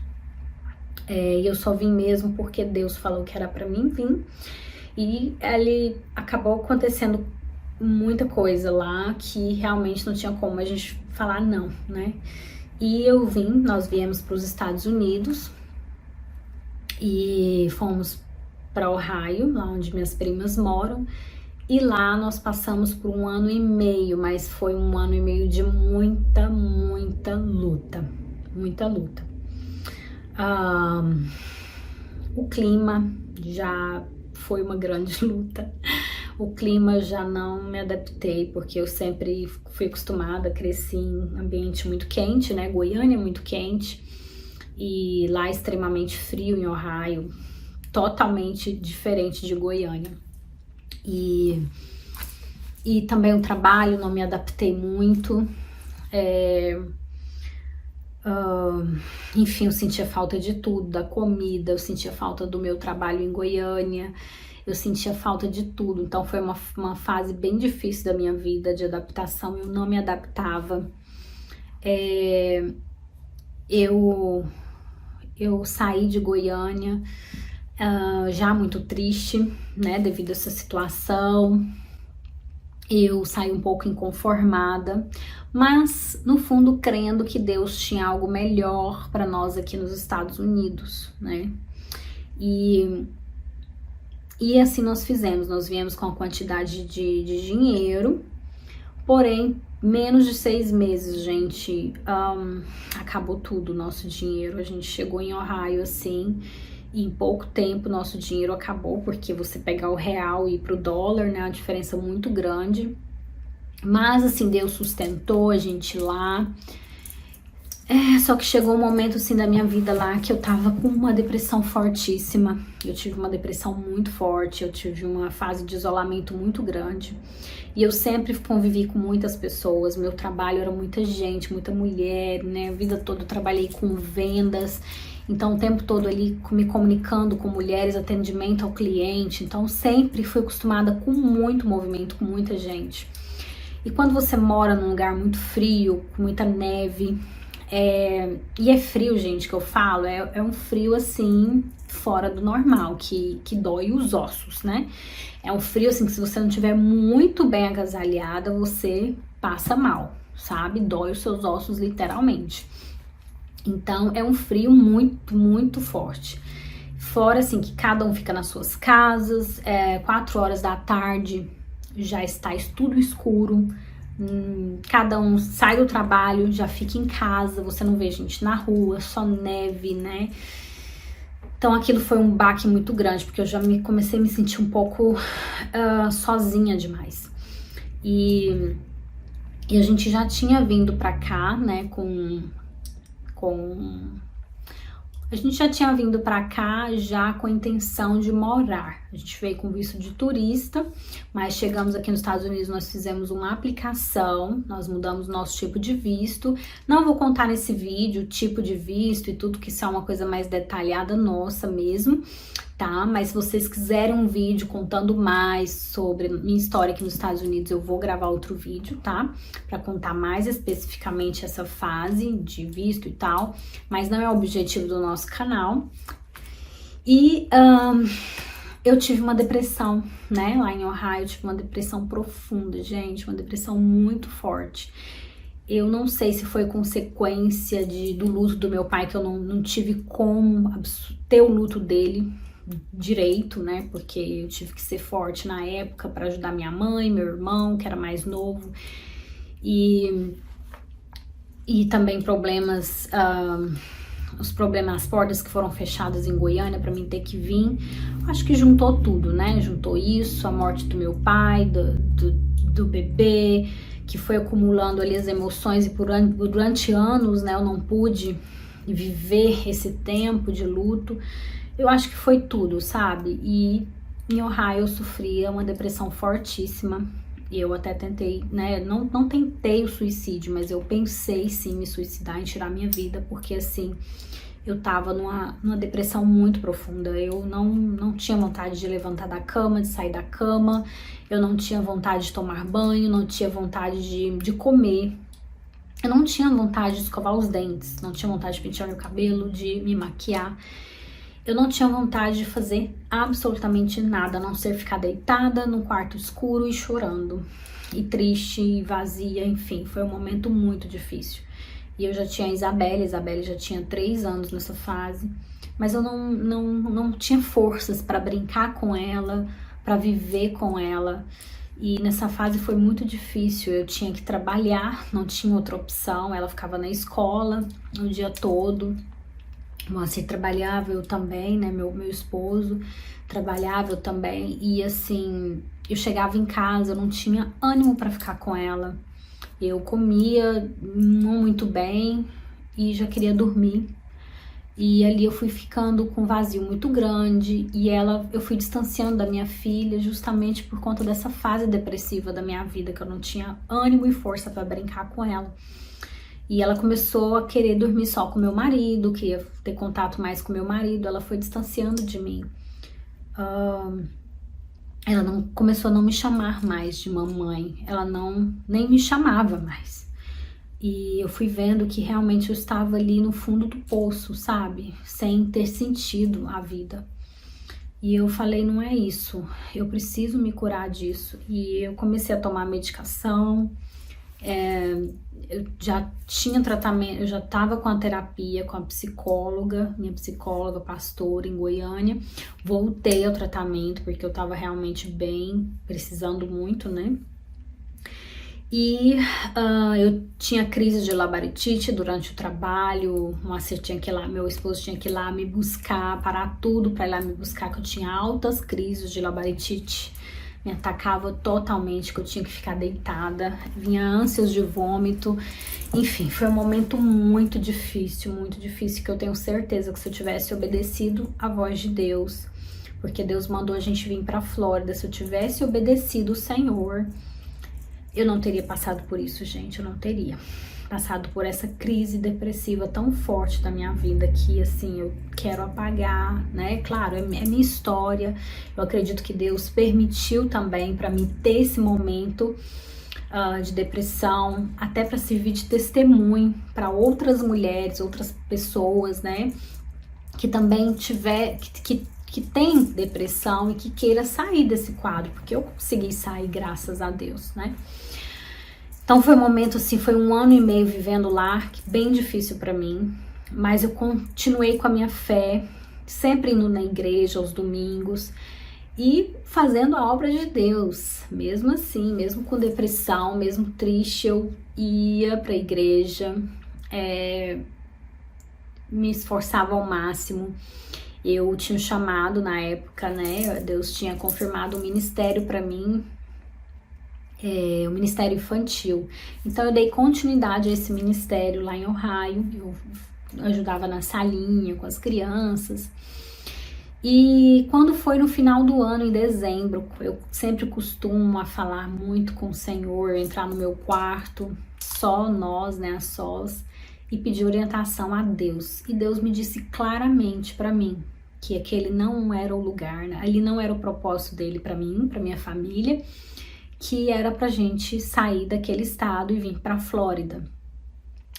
E eu só vim mesmo porque Deus falou que era pra mim vir. E ele acabou acontecendo muita coisa lá que realmente não tinha como a gente falar não, né? E nós viemos para os Estados Unidos e fomos para Ohio, lá onde minhas primas moram. E lá nós passamos por 1 ano e meio, mas foi 1 ano e meio de muita luta. Muita luta. O clima já foi uma grande luta. O clima já não me adaptei, porque eu sempre fui acostumada, cresci em ambiente muito quente, né? Goiânia é muito quente. E lá é extremamente frio em Ohio, totalmente diferente de Goiânia. E também o trabalho, não me adaptei muito. Enfim, eu sentia falta de tudo, da comida, eu sentia falta do meu trabalho em Goiânia, eu sentia falta de tudo. Então foi uma fase bem difícil da minha vida de adaptação, eu não me adaptava. Eu saí de Goiânia já muito triste, né, devido a essa situação. Eu saí um pouco inconformada, mas no fundo crendo que Deus tinha algo melhor para nós aqui nos Estados Unidos, né? E assim nós fizemos, nós viemos com a quantidade de dinheiro, porém, menos de 6 meses, gente, acabou tudo o nosso dinheiro. A gente chegou em Ohio assim, e em pouco tempo nosso dinheiro acabou, porque você pegar o real e ir pro dólar, né, a diferença muito grande. Mas assim, Deus sustentou a gente lá. Só que chegou um momento assim da minha vida lá que eu tava com uma depressão fortíssima. Eu tive uma depressão muito forte, eu tive uma fase de isolamento muito grande. E eu sempre convivi com muitas pessoas, meu trabalho era muita gente, muita mulher, né? A vida toda eu trabalhei com vendas, então o tempo todo ali me comunicando com mulheres, atendimento ao cliente. Então sempre fui acostumada com muito movimento, com muita gente. E quando você mora num lugar muito frio, com muita neve, e é frio, gente, que eu falo, é um frio assim, fora do normal, que dói os ossos, né? É um frio assim que se você não tiver muito bem agasalhada, você passa mal, sabe? Dói os seus ossos literalmente. Então é um frio muito forte. Fora assim que cada um fica nas suas casas, 4 horas da tarde já está tudo escuro. Cada um sai do trabalho, já fica em casa, você não vê gente na rua, só neve, né? Então aquilo foi um baque muito grande, porque eu já comecei a me sentir um pouco sozinha demais. E a gente já tinha vindo pra cá, né, a gente já tinha vindo pra cá já com a intenção de morar. A gente veio com visto de turista, mas chegamos aqui nos Estados Unidos, nós fizemos uma aplicação, nós mudamos nosso tipo de visto. Não vou contar nesse vídeo o tipo de visto e tudo, que isso é uma coisa mais detalhada nossa mesmo, tá? Mas se vocês quiserem um vídeo contando mais sobre minha história aqui nos Estados Unidos, eu vou gravar outro vídeo, tá? Pra contar mais especificamente essa fase de visto e tal, mas não é o objetivo do nosso canal. E eu tive uma depressão, né? Lá em Ohio eu tive uma depressão profunda, gente, uma depressão muito forte. Eu não sei se foi consequência do luto do meu pai, que eu não tive como ter o luto dele direito, né? Porque eu tive que ser forte na época para ajudar minha mãe, meu irmão, que era mais novo, e também problemas, as portas que foram fechadas em Goiânia para mim ter que vir. Acho que juntou tudo, né? Juntou isso, a morte do meu pai, do bebê, que foi acumulando ali as emoções, e durante anos, né, eu não pude viver esse tempo de luto. Eu acho que foi tudo, sabe? E em Ohio eu sofria uma depressão fortíssima. Eu até tentei, né? Não tentei o suicídio, mas eu pensei sim em me suicidar, em tirar minha vida, porque assim, eu tava numa depressão muito profunda. Eu não tinha vontade de levantar da cama, de sair da cama, eu não tinha vontade de tomar banho, não tinha vontade de comer. Eu não tinha vontade de escovar os dentes, não tinha vontade de pentear meu cabelo, de me maquiar. Eu não tinha vontade de fazer absolutamente nada, a não ser ficar deitada num quarto escuro e chorando. E triste, e vazia, enfim, foi um momento muito difícil. E eu já tinha a Isabelle já tinha 3 anos nessa fase, mas eu não tinha forças para brincar com ela, para viver com ela. E nessa fase foi muito difícil, eu tinha que trabalhar, não tinha outra opção, ela ficava na escola o dia todo. O Moacir trabalhava, eu também, né, meu esposo trabalhava, eu também, e assim, eu chegava em casa, eu não tinha ânimo para ficar com ela. Eu comia não muito bem e já queria dormir. E ali eu fui ficando com um vazio muito grande e eu fui distanciando da minha filha justamente por conta dessa fase depressiva da minha vida, que eu não tinha ânimo e força para brincar com ela. E ela começou a querer dormir só com meu marido, queria ter contato mais com meu marido, ela foi distanciando de mim. Ela começou a não me chamar mais de mamãe, ela nem me chamava mais. E eu fui vendo que realmente eu estava ali no fundo do poço, sabe? Sem ter sentido a vida. E eu falei, não é isso, eu preciso me curar disso. E eu comecei a tomar medicação, eu já tinha tratamento, eu já estava com a terapia, com a psicóloga, minha psicóloga, pastora em Goiânia. Voltei ao tratamento porque eu estava realmente bem, precisando muito, né? E eu tinha crise de labirintite durante o trabalho, o Moacir tinha que ir lá, meu esposo tinha que ir lá me buscar, parar tudo para ir lá me buscar, que eu tinha altas crises de labirintite, me atacava totalmente, que eu tinha que ficar deitada, vinha ânsias de vômito, enfim, foi um momento muito difícil, que eu tenho certeza que se eu tivesse obedecido a voz de Deus, porque Deus mandou a gente vir para a Flórida, se eu tivesse obedecido o Senhor, eu não teria passado por isso, gente, eu não teria passado por essa crise depressiva tão forte da minha vida que, assim, eu quero apagar, né? Claro, é minha história, eu acredito que Deus permitiu também para mim ter esse momento de depressão, até para servir de testemunho para outras mulheres, outras pessoas, né? Que também que tem depressão e que queira sair desse quadro, porque eu consegui sair, graças a Deus, né? Então foi um momento assim, foi 1 ano e meio vivendo lá, bem difícil para mim, mas eu continuei com a minha fé, sempre indo na igreja aos domingos e fazendo a obra de Deus, mesmo assim, mesmo com depressão, mesmo triste, eu ia para a igreja, me esforçava ao máximo. Eu tinha um chamado na época, né? Deus tinha confirmado um ministério para mim, o ministério infantil. Então eu dei continuidade a esse ministério lá em Ohio. Eu ajudava na salinha com as crianças. E quando foi no final do ano, em dezembro, eu sempre costumo a falar muito com o Senhor, entrar no meu quarto, só nós, né, a sós, e pedir orientação a Deus. E Deus me disse claramente para mim que aquele não era o lugar, né? Ali não era o propósito dele para mim, para minha família, que era pra gente sair daquele estado e vir para a Flórida.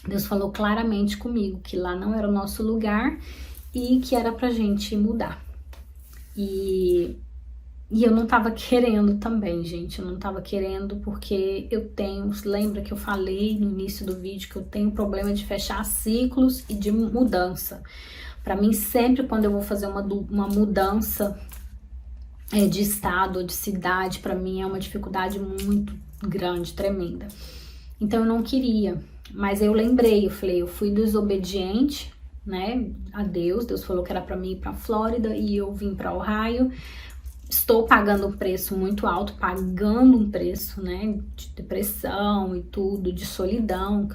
Deus falou claramente comigo que lá não era o nosso lugar e que era pra gente mudar. E eu não tava querendo também, gente, eu não tava querendo porque lembra que eu falei no início do vídeo que eu tenho problema de fechar ciclos e de mudança. Para mim, sempre quando eu vou fazer uma mudança de estado, de cidade, para mim é uma dificuldade muito grande, tremenda. Então eu não queria, mas eu lembrei, eu fui desobediente, né, a Deus. Deus falou que era para mim ir para Flórida e eu vim para Ohio. Estou pagando um preço muito alto, pagando um preço, né, de depressão e tudo, de solidão,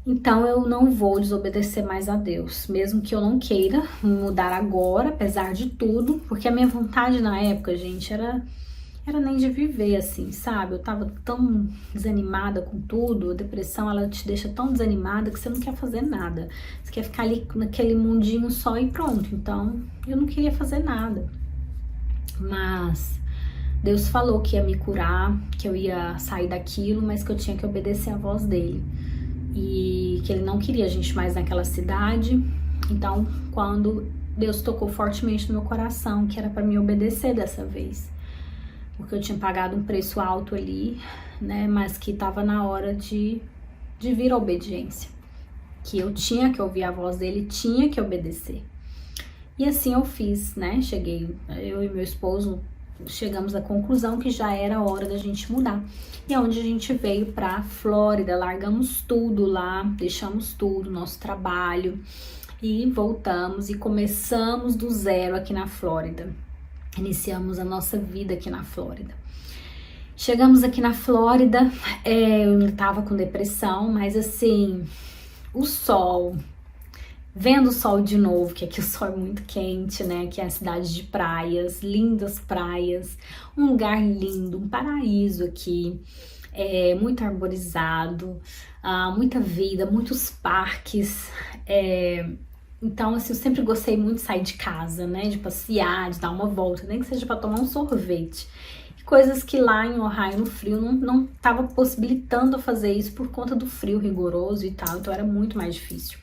Então eu não vou desobedecer mais a Deus, mesmo que eu não queira mudar agora, apesar de tudo, porque a minha vontade na época, gente, era nem de viver assim, sabe? Eu tava tão desanimada com tudo, a depressão, ela te deixa tão desanimada que você não quer fazer nada. Você quer ficar ali naquele mundinho só e pronto. Então, eu não queria fazer nada. Mas Deus falou que ia me curar, que eu ia sair daquilo, mas que eu tinha que obedecer a voz dele. E que ele não queria a gente mais naquela cidade. Então, quando Deus tocou fortemente no meu coração, que era para me obedecer dessa vez, porque eu tinha pagado um preço alto ali, né, mas que tava na hora de de vir à obediência, que eu tinha que ouvir a voz dele, tinha que obedecer. E assim eu fiz, né? Eu e meu esposo chegamos à conclusão que já era hora da gente mudar. E é onde a gente veio pra Flórida, largamos tudo lá, deixamos tudo, nosso trabalho, e voltamos e começamos do zero aqui na Flórida. Iniciamos a nossa vida aqui na Flórida. Chegamos aqui na Flórida, eu tava com depressão, mas assim, o sol, vendo o sol de novo, que aqui o sol é muito quente, né? Aqui é a cidade de praias, lindas praias, um lugar lindo, um paraíso aqui, muito arborizado, muita vida, muitos parques. Então, assim, eu sempre gostei muito de sair de casa, né? De passear, de dar uma volta, nem que seja para tomar um sorvete. Coisas que lá em Ohio, no frio, não estava possibilitando eu fazer isso por conta do frio rigoroso e tal, então era muito mais difícil.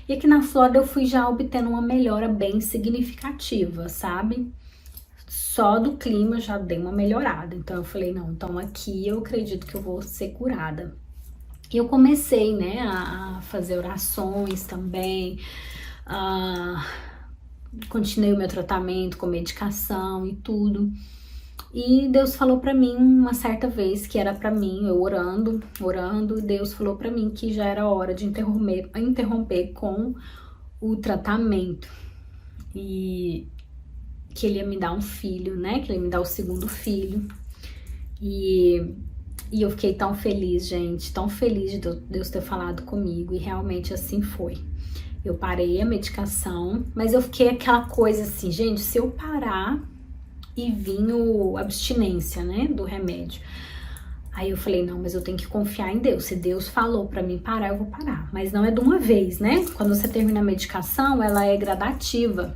E aqui na Flórida eu fui já obtendo uma melhora bem significativa, sabe? Só do clima eu já dei uma melhorada. Então eu falei, não, então aqui eu acredito que eu vou ser curada. E eu comecei, né, a fazer orações também, continuei o meu tratamento com medicação e tudo. E Deus falou pra mim uma certa vez que era pra mim, eu orando, Deus falou pra mim que já era hora de interromper com o tratamento. E que ele ia me dar um filho, né? Que ele ia me dar o segundo filho. E eu fiquei tão feliz, gente, tão feliz de Deus ter falado comigo. E realmente assim foi. Eu parei a medicação, mas eu fiquei aquela coisa assim, gente, se eu parar e vinha abstinência, né, do remédio. Aí eu falei, não, mas eu tenho que confiar em Deus. Se Deus falou pra mim parar, eu vou parar. Mas não é de uma vez, né? Quando você termina a medicação, ela é gradativa.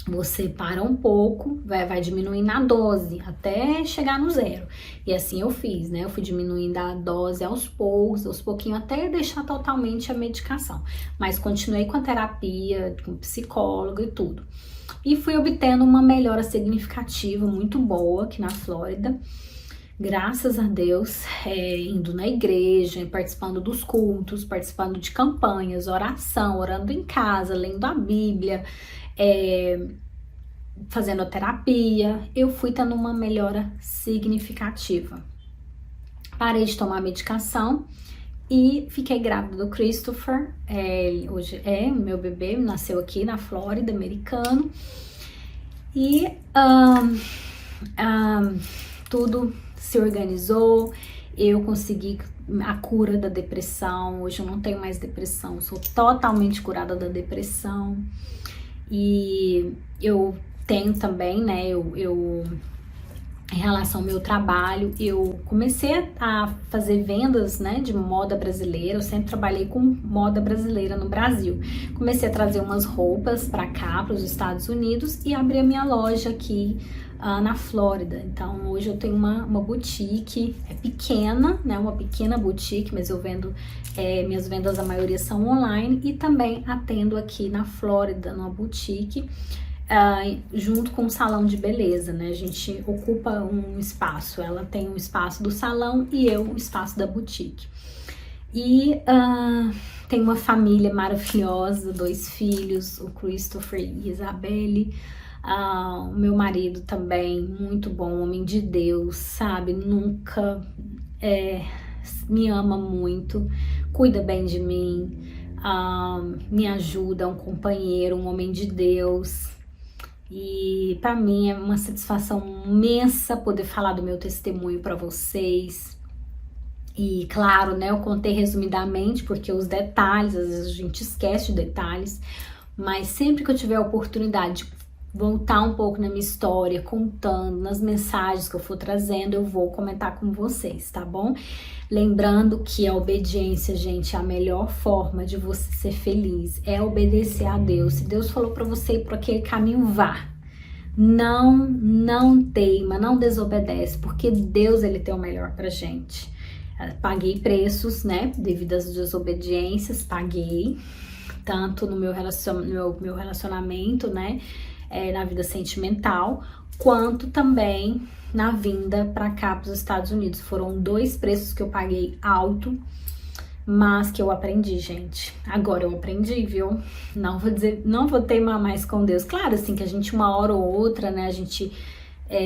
Você para um pouco, vai diminuindo a dose até chegar no zero. E assim eu fiz, né? Eu fui diminuindo a dose aos pouquinhos, até deixar totalmente a medicação. Mas continuei com a terapia, com psicólogo e tudo. E fui obtendo uma melhora significativa, muito boa aqui na Flórida. Graças a Deus, indo na igreja, participando dos cultos, participando de campanhas, oração, orando em casa, lendo a Bíblia, fazendo a terapia, eu fui tendo uma melhora significativa. Parei de tomar medicação e fiquei grávida do Christopher. Hoje o meu bebê, nasceu aqui na Flórida, americano. E tudo se organizou, eu consegui a cura da depressão. Hoje eu não tenho mais depressão, eu sou totalmente curada da depressão. E eu tenho também, né, em relação ao meu trabalho, eu comecei a fazer vendas, né, de moda brasileira. Eu sempre trabalhei com moda brasileira no Brasil. Comecei a trazer umas roupas para cá, para os Estados Unidos, e abri a minha loja aqui na Flórida. Então hoje eu tenho uma boutique, é pequena, né, uma pequena boutique, mas eu vendo, minhas vendas a maioria são online, e também atendo aqui na Flórida, numa boutique, junto com um salão de beleza, né? A gente ocupa um espaço, ela tem um espaço do salão e eu o espaço da boutique. E tem uma família maravilhosa, 2 filhos, o Christopher e Isabelle. O meu marido também, muito bom, homem de Deus, sabe? Nunca me ama muito, cuida bem de mim, me ajuda, é um companheiro, um homem de Deus. E para mim é uma satisfação imensa poder falar do meu testemunho para vocês. E claro, né, eu contei resumidamente porque os detalhes, às vezes a gente esquece de detalhes, mas sempre que eu tiver a oportunidade de voltar um pouco na minha história, contando, nas mensagens que eu for trazendo, eu vou comentar com vocês, tá bom? Lembrando que a obediência, gente, é a melhor forma de você ser feliz, é obedecer a Deus. Se Deus falou para você ir por aquele caminho, vá. Não teima, não desobedece, porque Deus, ele tem o melhor pra gente. Paguei preços, né, devido às desobediências, paguei, tanto no meu relacionamento, né, na vida sentimental, quanto também na vinda para cá, para os Estados Unidos. Foram 2 preços que eu paguei alto, mas que eu aprendi, gente. Agora eu aprendi, viu? Não vou teimar mais com Deus. Claro, assim, que a gente uma hora ou outra, né,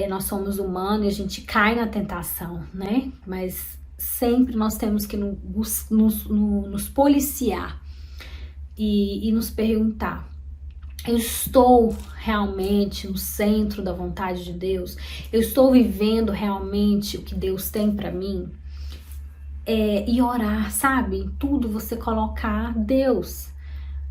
nós somos humanos e a gente cai na tentação, né? Mas sempre nós temos que nos policiar e nos perguntar: eu estou realmente no centro da vontade de Deus? Eu estou vivendo realmente o que Deus tem para mim? E orar, sabe? Em tudo você colocar Deus.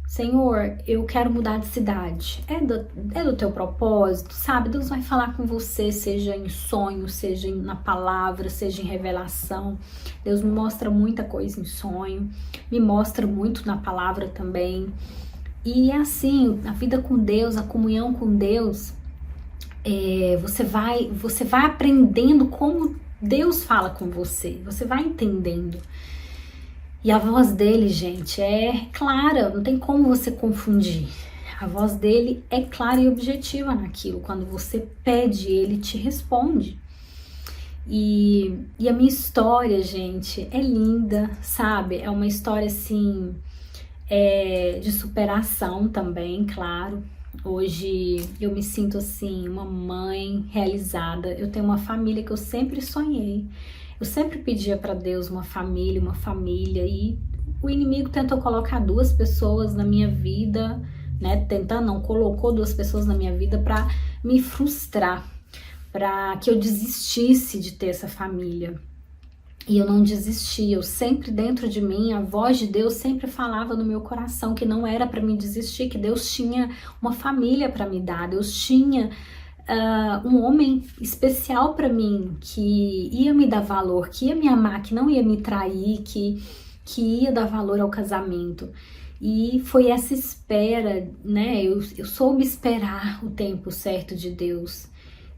Senhor, eu quero mudar de cidade. É do teu propósito, sabe? Deus vai falar com você, seja em sonho, seja na palavra, seja em revelação. Deus me mostra muita coisa em sonho, me mostra muito na palavra também. E é assim, a vida com Deus, a comunhão com Deus, você vai aprendendo como Deus fala com você, você vai entendendo. E a voz dele, gente, é clara, não tem como você confundir. A voz dele é clara e objetiva naquilo. Quando você pede, ele te responde. E a minha história, gente, é linda, sabe? É uma história, assim, de superação também, claro. Hoje eu me sinto, assim, uma mãe realizada. Eu tenho uma família que eu sempre sonhei. Eu sempre pedia para Deus uma família, e o inimigo tentou colocar duas pessoas na minha vida, né? Colocou duas pessoas na minha vida para me frustrar, para que eu desistisse de ter essa família. E eu não desisti, eu sempre dentro de mim, a voz de Deus sempre falava no meu coração que não era para me desistir, que Deus tinha uma família para me dar, Deus tinha um homem especial para mim, que ia me dar valor, que ia me amar, que não ia me trair, que ia dar valor ao casamento. E foi essa espera, né? Eu soube esperar o tempo certo de Deus.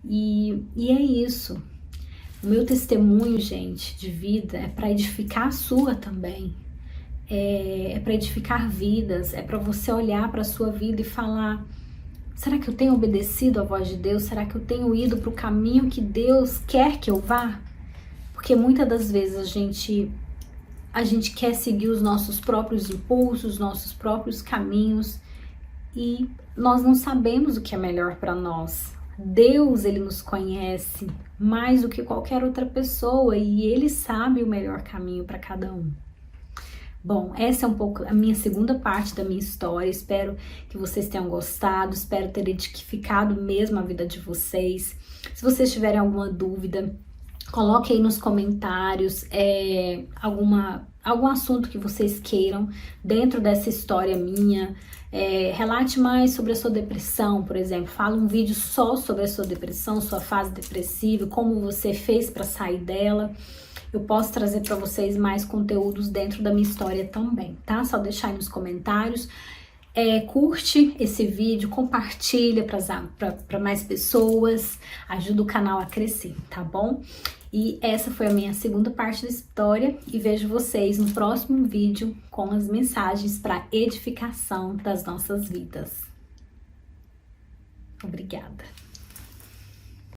E é isso. O meu testemunho, gente, de vida é para edificar a sua também. É para edificar vidas, é para você olhar para a sua vida e falar: será que eu tenho obedecido à voz de Deus? Será que eu tenho ido para o caminho que Deus quer que eu vá? Porque muitas das vezes a gente quer seguir os nossos próprios impulsos, os nossos próprios caminhos, e nós não sabemos o que é melhor para nós. Deus, ele nos conhece mais do que qualquer outra pessoa e ele sabe o melhor caminho para cada um. Bom, essa é um pouco a minha segunda parte da minha história. Espero que vocês tenham gostado, espero ter edificado mesmo a vida de vocês. Se vocês tiverem alguma dúvida, coloque aí nos comentários algum assunto que vocês queiram dentro dessa história minha. Relate mais sobre a sua depressão, por exemplo. Fala um vídeo só sobre a sua depressão, sua fase depressiva, como você fez para sair dela. Eu posso trazer para vocês mais conteúdos dentro da minha história também, tá? Só deixar aí nos comentários. Curte esse vídeo, compartilha para mais pessoas, ajuda o canal a crescer, tá bom? E essa foi a minha segunda parte da história e vejo vocês no próximo vídeo com as mensagens para edificação das nossas vidas. Obrigada!